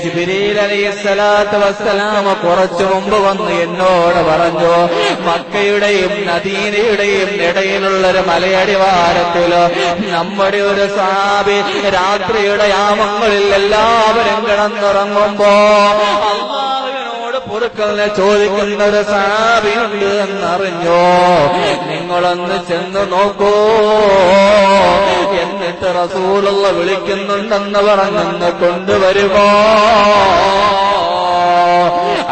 ജിബ്രീൽ അലൈഹിസ്സലാത്തു വസ്സലാം കുറച്ചു മുമ്പ് വന്ന് എന്നോട് പറഞ്ഞു, മക്കയുടെയും മദീനയുടെയും ഇടയിലുള്ളൊരു മലയടിവാരത്തില് നമ്മുടെ ഒരു സഹാബി രാത്രിയുടെ യാമങ്ങളിൽ എല്ലാവരും കിടന്നുറങ്ങുമ്പോ അല്ലാഹുവിനോട് പൊറുക്കലിനെ ചോദിക്കുന്ന ഒരു സഹാബിയുണ്ട് എന്നറിഞ്ഞോ. നിങ്ങളൊന്ന് ചെന്ന് നോക്കൂ. എന്നിട്ട് റസൂലുള്ള വിളിക്കുന്നുണ്ടെന്ന് പറഞ്ഞെന്ന് കൊണ്ടുവരുമോ.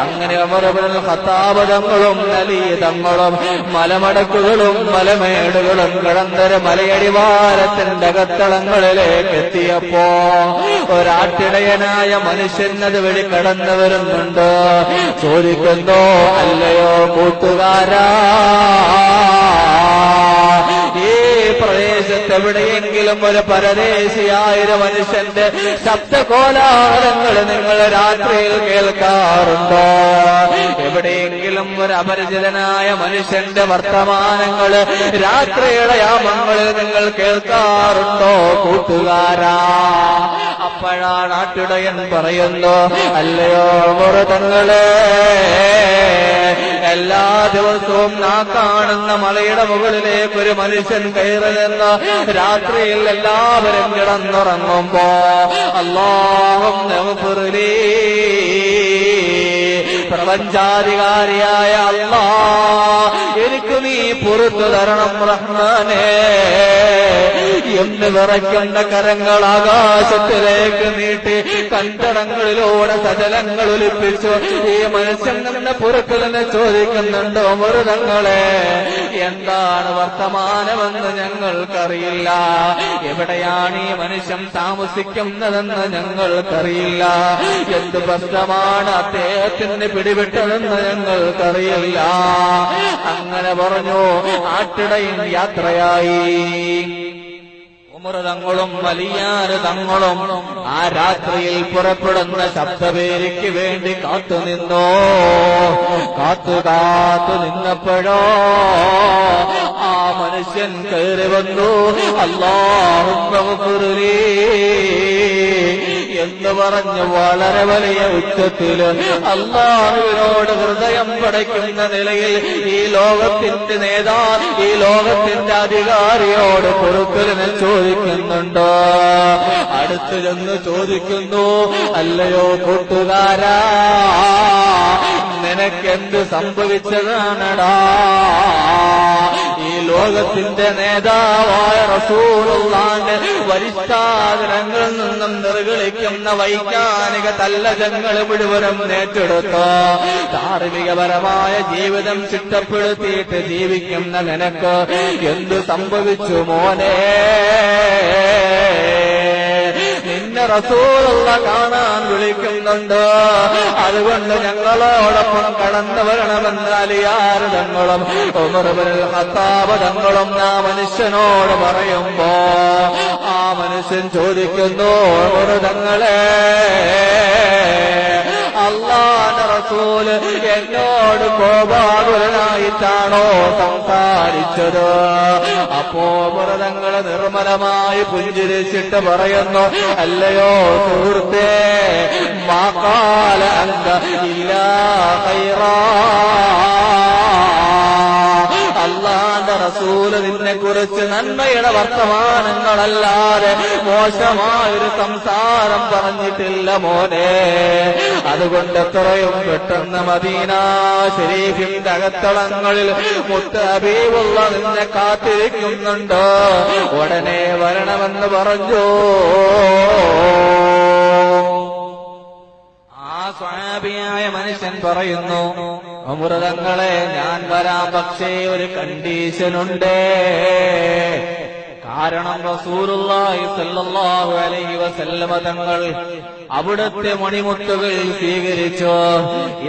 അങ്ങനെ ഉമർ ഇബ്നുൽ ഖത്താബ് തങ്ങളും അലി തങ്ങളും മലമടക്കുകളും മലമേടുകളും കിടന്നര മലയടിവാരത്തിന്റെ അകത്തളങ്ങളിലേക്ക് എത്തിയപ്പോ ഒരാട്ടിടയനായ മനുഷ്യനത് വഴി കടന്നു വരുന്നുണ്ട്. ചോദിക്കുന്നു, അല്ലയോ കൂട്ടുകാരാ, ഈ പ്രദേശത്ത് എവിടെയെങ്കിലും ഒരു പരദേശിയായൊരു മനുഷ്യന്റെ ശബ്ദകോലാഹലങ്ങൾ നിങ്ങൾ രാത്രിയിൽ കേൾക്കാറുണ്ടോ? എവിടെയെങ്കിലും ഒരു അപരിചിതനായ മനുഷ്യന്റെ വർത്തമാനങ്ങൾ രാത്രിയുടെ യാമങ്ങളിൽ നിങ്ങൾ കേൾക്കാറുണ്ടോ കൂട്ടുകാരാ? അപ്പോഴാണ് ആട്ടിടയൻ പറയുന്നു, അല്ലയോ ഉമർ തങ്ങളെ, എല്ലാ ദിവസവും നാ കാണുന്ന മലയുടെ മുകളിലേക്ക് ഒരു മനുഷ്യൻ കയറുന്ന രാത്രിയിൽ എല്ലാവരും കിടന്നുറങ്ങുമ്പോ അല്ലാഹുമ്മ ഗ്ഫിർലീ, പ്രപഞ്ചാധികാരിയായ അല്ലാഹ് എനിക്ക് നീ പുറത്തു തരണം റഹ്മാനേ എന്ന് വിറയ്ക്കുന്ന കരങ്ങൾ ആകാശത്തിലേക്ക് നീട്ടി കണ്ടടങ്ങളിലൂടെ സജലങ്ങൾ ഒലിപ്പിച്ചു ഈ മനുഷ്യൻ നിന്ന് പൊറുക്കലിനെ ചോദിക്കുന്നുണ്ട്. ഉമർ തങ്ങളെ, എന്താണ് വർത്തമാനമെന്ന് ഞങ്ങൾക്കറിയില്ല, എവിടെയാണ് ഈ മനുഷ്യൻ താമസിക്കുന്നതെന്ന് ഞങ്ങൾക്കറിയില്ല, എന്ത് പ്രശ്നമാണ് അദ്ദേഹത്തിന് പിടിവിട്ടതെന്ന് ഞങ്ങൾക്കറിയില്ല. അങ്ങനെ പറഞ്ഞു. ആട്ടിടയൻ യാത്രയായി. ഉമർ തങ്ങളും വലിയാര് തങ്ങളും ആ രാത്രിയിൽ പുറപ്പെടുന്ന ശബ്ദപേരിക്ക് വേണ്ടി കാത്തുനിന്നോ. കാത്തു നിന്നപ്പോഴോ ആ മനുഷ്യൻ കയറി വന്നു. അല്ലാഹുമ്മ ഗ്ഫിർലീ എന്ന് പറഞ്ഞ് വളരെ വലിയ ഉച്ചത്തില് അല്ലാഹുവിനോട് ഹൃദയം പടയ്ക്കുന്ന നിലയിൽ ഈ ലോകത്തിന്റെ നേതാവ്, ഈ ലോകത്തിന്റെ അധികാരിയോട് പൊറുക്കലിനെ ചോദിക്കുന്നുണ്ടോ. അടുത്തു ചെന്ന് ചോദിക്കുന്നു, അല്ലയോ കൂട്ടുകാരാ, നിനക്കെന്ത് സംഭവിച്ചതാണടാ? ഈ ലോകത്തിന്റെ നേതാവായ റസൂലുള്ളാഹിന്റെ വരിഷ്ഠാഗ്രഹങ്ങളിൽ നിന്നും നിർഗളിക്കുന്ന വൈജ്ഞാനിക തല്ലജങ്ങൾ മുഴുവനും ഏറ്റെടുത്ത് ധാർമ്മികപരമായ ജീവിതം ചിട്ടപ്പെടുത്തിയിട്ട് ജീവിക്കുന്ന നിനക്ക് എന്ത് സംഭവിച്ചു മോനെ? നിന്നെ റസൂലുള്ള കാണാൻ വിളിക്കുന്നുണ്ട്, അതുകൊണ്ട് ഞങ്ങളോടൊപ്പം കടന്നു വരണമെന്ന് അലിയാർ തങ്ങളും ഉമർ ഇബ്നുൽ ഖത്താബ് തങ്ങളും ആ മനുഷ്യനോട് പറയുമ്പോ ആ മനുഷ്യൻ ചോദിക്കുന്നു, ഉമർ തങ്ങളെ, അല്ലാഹുവിന്റെ റസൂൽ എന്നോട് കോപാകുലനായിട്ടാണോ സംസാരിച്ചത്? അപ്പോ വ്രതങ്ങളെ നിർമ്മലമായി പുഞ്ചിരിച്ചിട്ട് പറയുന്നു, അല്ലയോ സുഹൃത്തേ, മാഖാല അന്ത ഇല്ലാ ഖൈറാ, അല്ലാഹുവിന്റെ റസൂല് നിന്നെ കുറിച്ച് നന്മയുടെ വർത്തമാനങ്ങളല്ലാതെ മോശമായൊരു സംസാരം പറഞ്ഞിട്ടില്ല മോനെ. അതുകൊണ്ട് എത്രയും പെട്ടെന്ന് മദീന ശരീഫിന്റെ അകത്തളങ്ങളിൽ മുത്ത് ഹബീബുള്ള നിന്നെ കാത്തിരിക്കുന്നുണ്ട്, ഉടനെ വരണമെന്ന് പറഞ്ഞു. ആ സ്വഹാബിയായ മനുഷ്യൻ പറയുന്നു, ഉമർ തങ്ങളെ ഞാൻ വരാം, പക്ഷേ ഒരു കണ്ടീഷനുണ്ട്. കാരണം റസൂലുള്ളാഹി സ്വല്ലല്ലാഹു അലൈഹി വസല്ലമ തങ്ങൾ അവിടുത്തെ മണിമുത്തുകൾ സ്വീകരിച്ചു.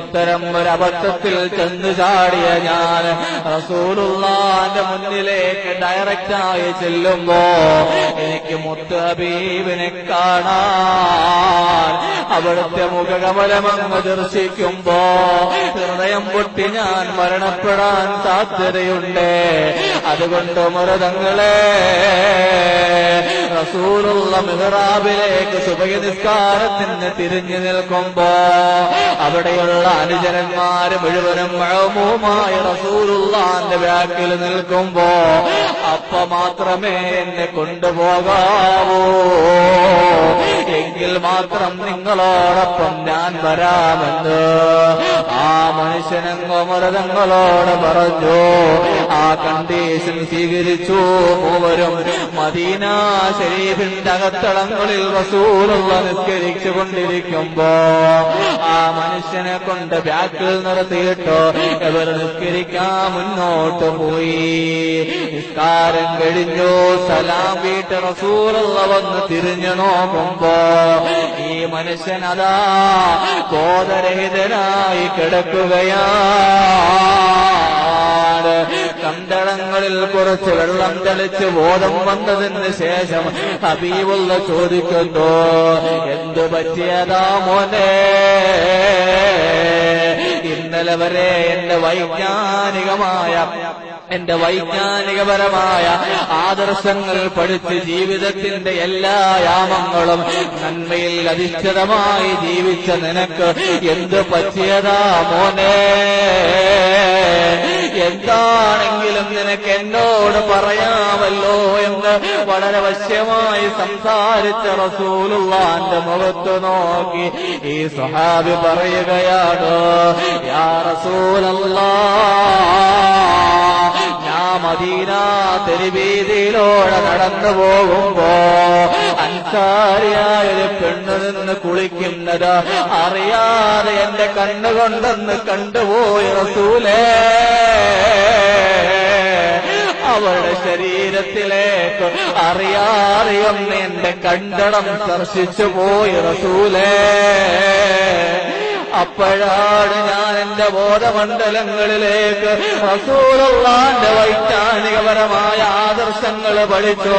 ഇത്തരം ഒരു അബദ്ധത്തിൽ ചെന്നു ചാടിയ ഞാൻ റസൂലുള്ളാഹിന്റെ മുന്നിലേക്ക് ഡയറക്റ്റായി ചെല്ലുമ്പോ എനിക്ക് മുത്ത് ഹബീബിനെ കാണാൻ, അവിടുത്തെ മുഖകമലമങ്ങ് ദർശിക്കുമ്പോ ഹൃദയം പൊട്ടി ഞാൻ മരണപ്പെടാൻ സാധ്യതയുണ്ട്. അതുകൊണ്ട് ഉമർ തങ്ങളെ റസൂലുള്ള മിഹ്റാബിലേക്ക് സുബഹി നിസ്കാരത്തിന് തിരിഞ്ഞു നിൽക്കുമ്പോ അവിടെയുള്ള അനുജനന്മാര് മുഴുവനും മഅ്മൂമായി റസൂലുള്ളാഹിന്റെ ബാക്കിൽ നിൽക്കുമ്പോ അപ്പ മാത്രമേ എന്നെ കൊണ്ടുപോകാവൂ, എങ്കിൽ മാത്രം നിങ്ങളോടൊപ്പം ഞാൻ വരാമെന്ന് ആ മനുഷ്യനങ്ങ് ഉമർ തങ്ങളോട് പറഞ്ഞു. ആ കണ്ടീഷൻ സ്വീകരിച്ചു. മൂവരും മദീന ശരീഫിന്റെ അകത്തളങ്ങളിൽ റസൂലുള്ള നിസ്കരിച്ചു കൊണ്ടിരിക്കുമ്പോ ആ മനുഷ്യനെ കൊണ്ട് ബാക്കിൽ നിർത്തിയിട്ട് ഇവർ നിസ്കരിക്കാൻ മുന്നോട്ട് പോയി. നിസ്കാരം കഴിഞ്ഞു, സലാം വീട്ട് റസൂലുള്ള വന്ന് തിരിഞ്ഞു നോക്കുമ്പോ ഈ മനുഷ്യൻ അതാ ബോധരഹിതനായി കിടക്കുകയാണ്. കണ്ടളങ്ങളിൽ കുറച്ച് വെള്ളം തെളിച്ച് ബോധം വന്നതിന് ശേഷം ഹബീബുള്ള ചോദിക്കുന്നു, എന്തു പറ്റിയതാ മോനെ? ഇന്നലെ വരെ എന്റെ വൈജ്ഞാനികപരമായ ആദർശങ്ങൾ പഠിച്ച് ജീവിതത്തിന്റെ എല്ലാ യാമങ്ങളും നന്മയിൽ അധിഷ്ഠിതമായി ജീവിച്ച നിനക്ക് എന്ത് പറ്റിയതാ മോനെ? എന്താണെങ്കിലും നിനക്ക് എന്നോട് പറയാമല്ലോ എന്ന് വളരെ വശ്യമായി സംസാരിച്ച റസൂലുള്ളാഹിന്റെ മുഖത്ത് നോക്കി ഈ സ്വഹാബി പറയുകയാണ്, യാ റസൂലല്ലാഹ്, ഞാൻ മദീന തെരുവീതിയിലൂടെ നടന്നു പോകുമ്പോ അൻസാരിയായൊരു പെണ്ണു നിന്ന് കുളിക്കുന്നത് അറിയാതെ എന്റെ കണ്ണുകൊണ്ടെന്ന് കണ്ടുപോയി റസൂലേ. അവളുടെ ശരീരത്തിലേക്ക് അറിയാറിയൊന്ന് എന്റെ കണ്ടടം സ്പർശിച്ചു പോയി റസൂലേ. അപ്പോഴാണ് ഞാൻ എന്റെ ബോധമണ്ഡലങ്ങളിലേക്ക് റസൂലുള്ളാഹിന്റെ വൈജ്ഞാനികപരമായ ആദർശങ്ങൾ പഠിച്ചു.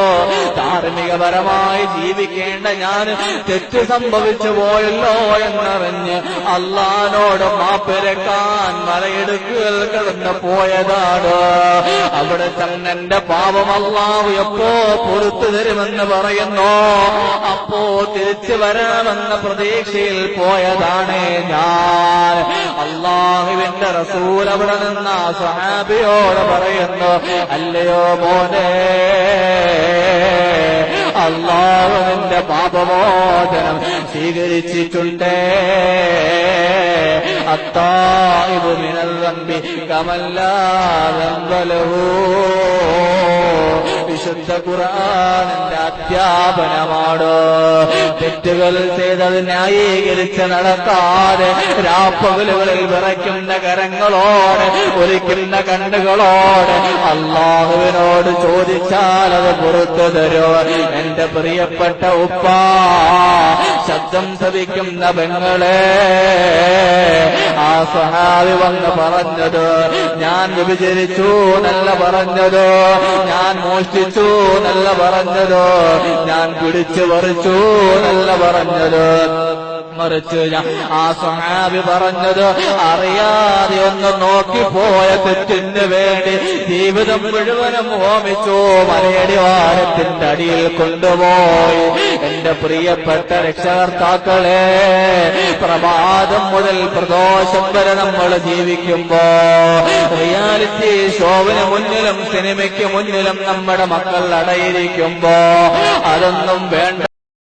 ധാർമ്മികപരമായി ജീവിക്കേണ്ട ഞാൻ തെറ്റ് സംഭവിച്ചു പോയല്ലോ എന്നറിഞ്ഞ് അള്ളാഹിനോട് മാപ്പിരക്കാൻ മലയിടുക്കുകൾ കടന്നു പോയതാണ്. അവിടെ തന്നെ എന്റെ പാപം അല്ലാഹു എപ്പോ പുറത്തു തരുമെന്ന് പറയുന്നു, അപ്പോ തിരിച്ചു വരാമെന്ന പ്രതീക്ഷയിൽ പോയതാണ് ഞാൻ. അല്ലാഹുവിന്റെ റസൂൽ അവിടെ നിന്ന് ആ സ്വഹാബിയോട് പറയുന്നു, അല്ലയോ മോനെ, അല്ലാഹു നിന്റെ പാപമോചനം സ്വീകരിച്ചിട്ടുണ്ട്. അത്തായിബു മിനൽ ദംബി കമല്ലാ ദംബ ലഹു. വിശുദ്ധ ഖുർആനിന്റെ അധ്യാപനമാണ്. തെറ്റുകൾ ചെയ്തത് ന്യായീകരിച്ച് നടക്കാതെ രാപ്പകലുകളിൽ വിറയ്ക്കുന്ന കരങ്ങളോട് ഒലിക്കുന്ന കണ്ണുകളോട് അല്ലാഹുവിനോട് ചോദിച്ചാൽ അത് പുറത്തു തരൂ. എന്റെ പ്രിയപ്പെട്ട ഉപ്പ, ശബ്ദം ശ്രവിക്കുന്ന പെങ്ങളെ, ആ സ്വഹാബി വന്ന് പറഞ്ഞത് ഞാൻ വ്യഭിചരിച്ചു എന്നല്ല പറഞ്ഞത്, ഞാൻ മോഷ്ടിച്ചു എന്നല്ല പറഞ്ഞത്, ഞാൻ പിടിച്ചു പറിച്ചു എന്നല്ല പറഞ്ഞത്. മറിച്ച് ആ സ്വഹാബി പറഞ്ഞത് അറിയാതെ ഒന്ന് നോക്കിപ്പോയ തെറ്റിന് വേണ്ടി ജീവിതം മുഴുവനും ഹോമിച്ചു, മലയടിവാരത്തിന്റെ അടിയിൽ കൊണ്ടുപോയി എന്റെ എന്റെ പ്രിയപ്പെട്ട രക്ഷകർത്താക്കളെ, പ്രഭാതം മുതൽ പ്രദോഷം വരെ നമ്മൾ ജീവിക്കുമ്പോ റിയാലിറ്റി ഷോവിന് മുന്നിലും സിനിമയ്ക്ക് മുന്നിലും നമ്മുടെ മക്കൾ അടയിരിക്കുമ്പോ അതൊന്നും വേണ്ട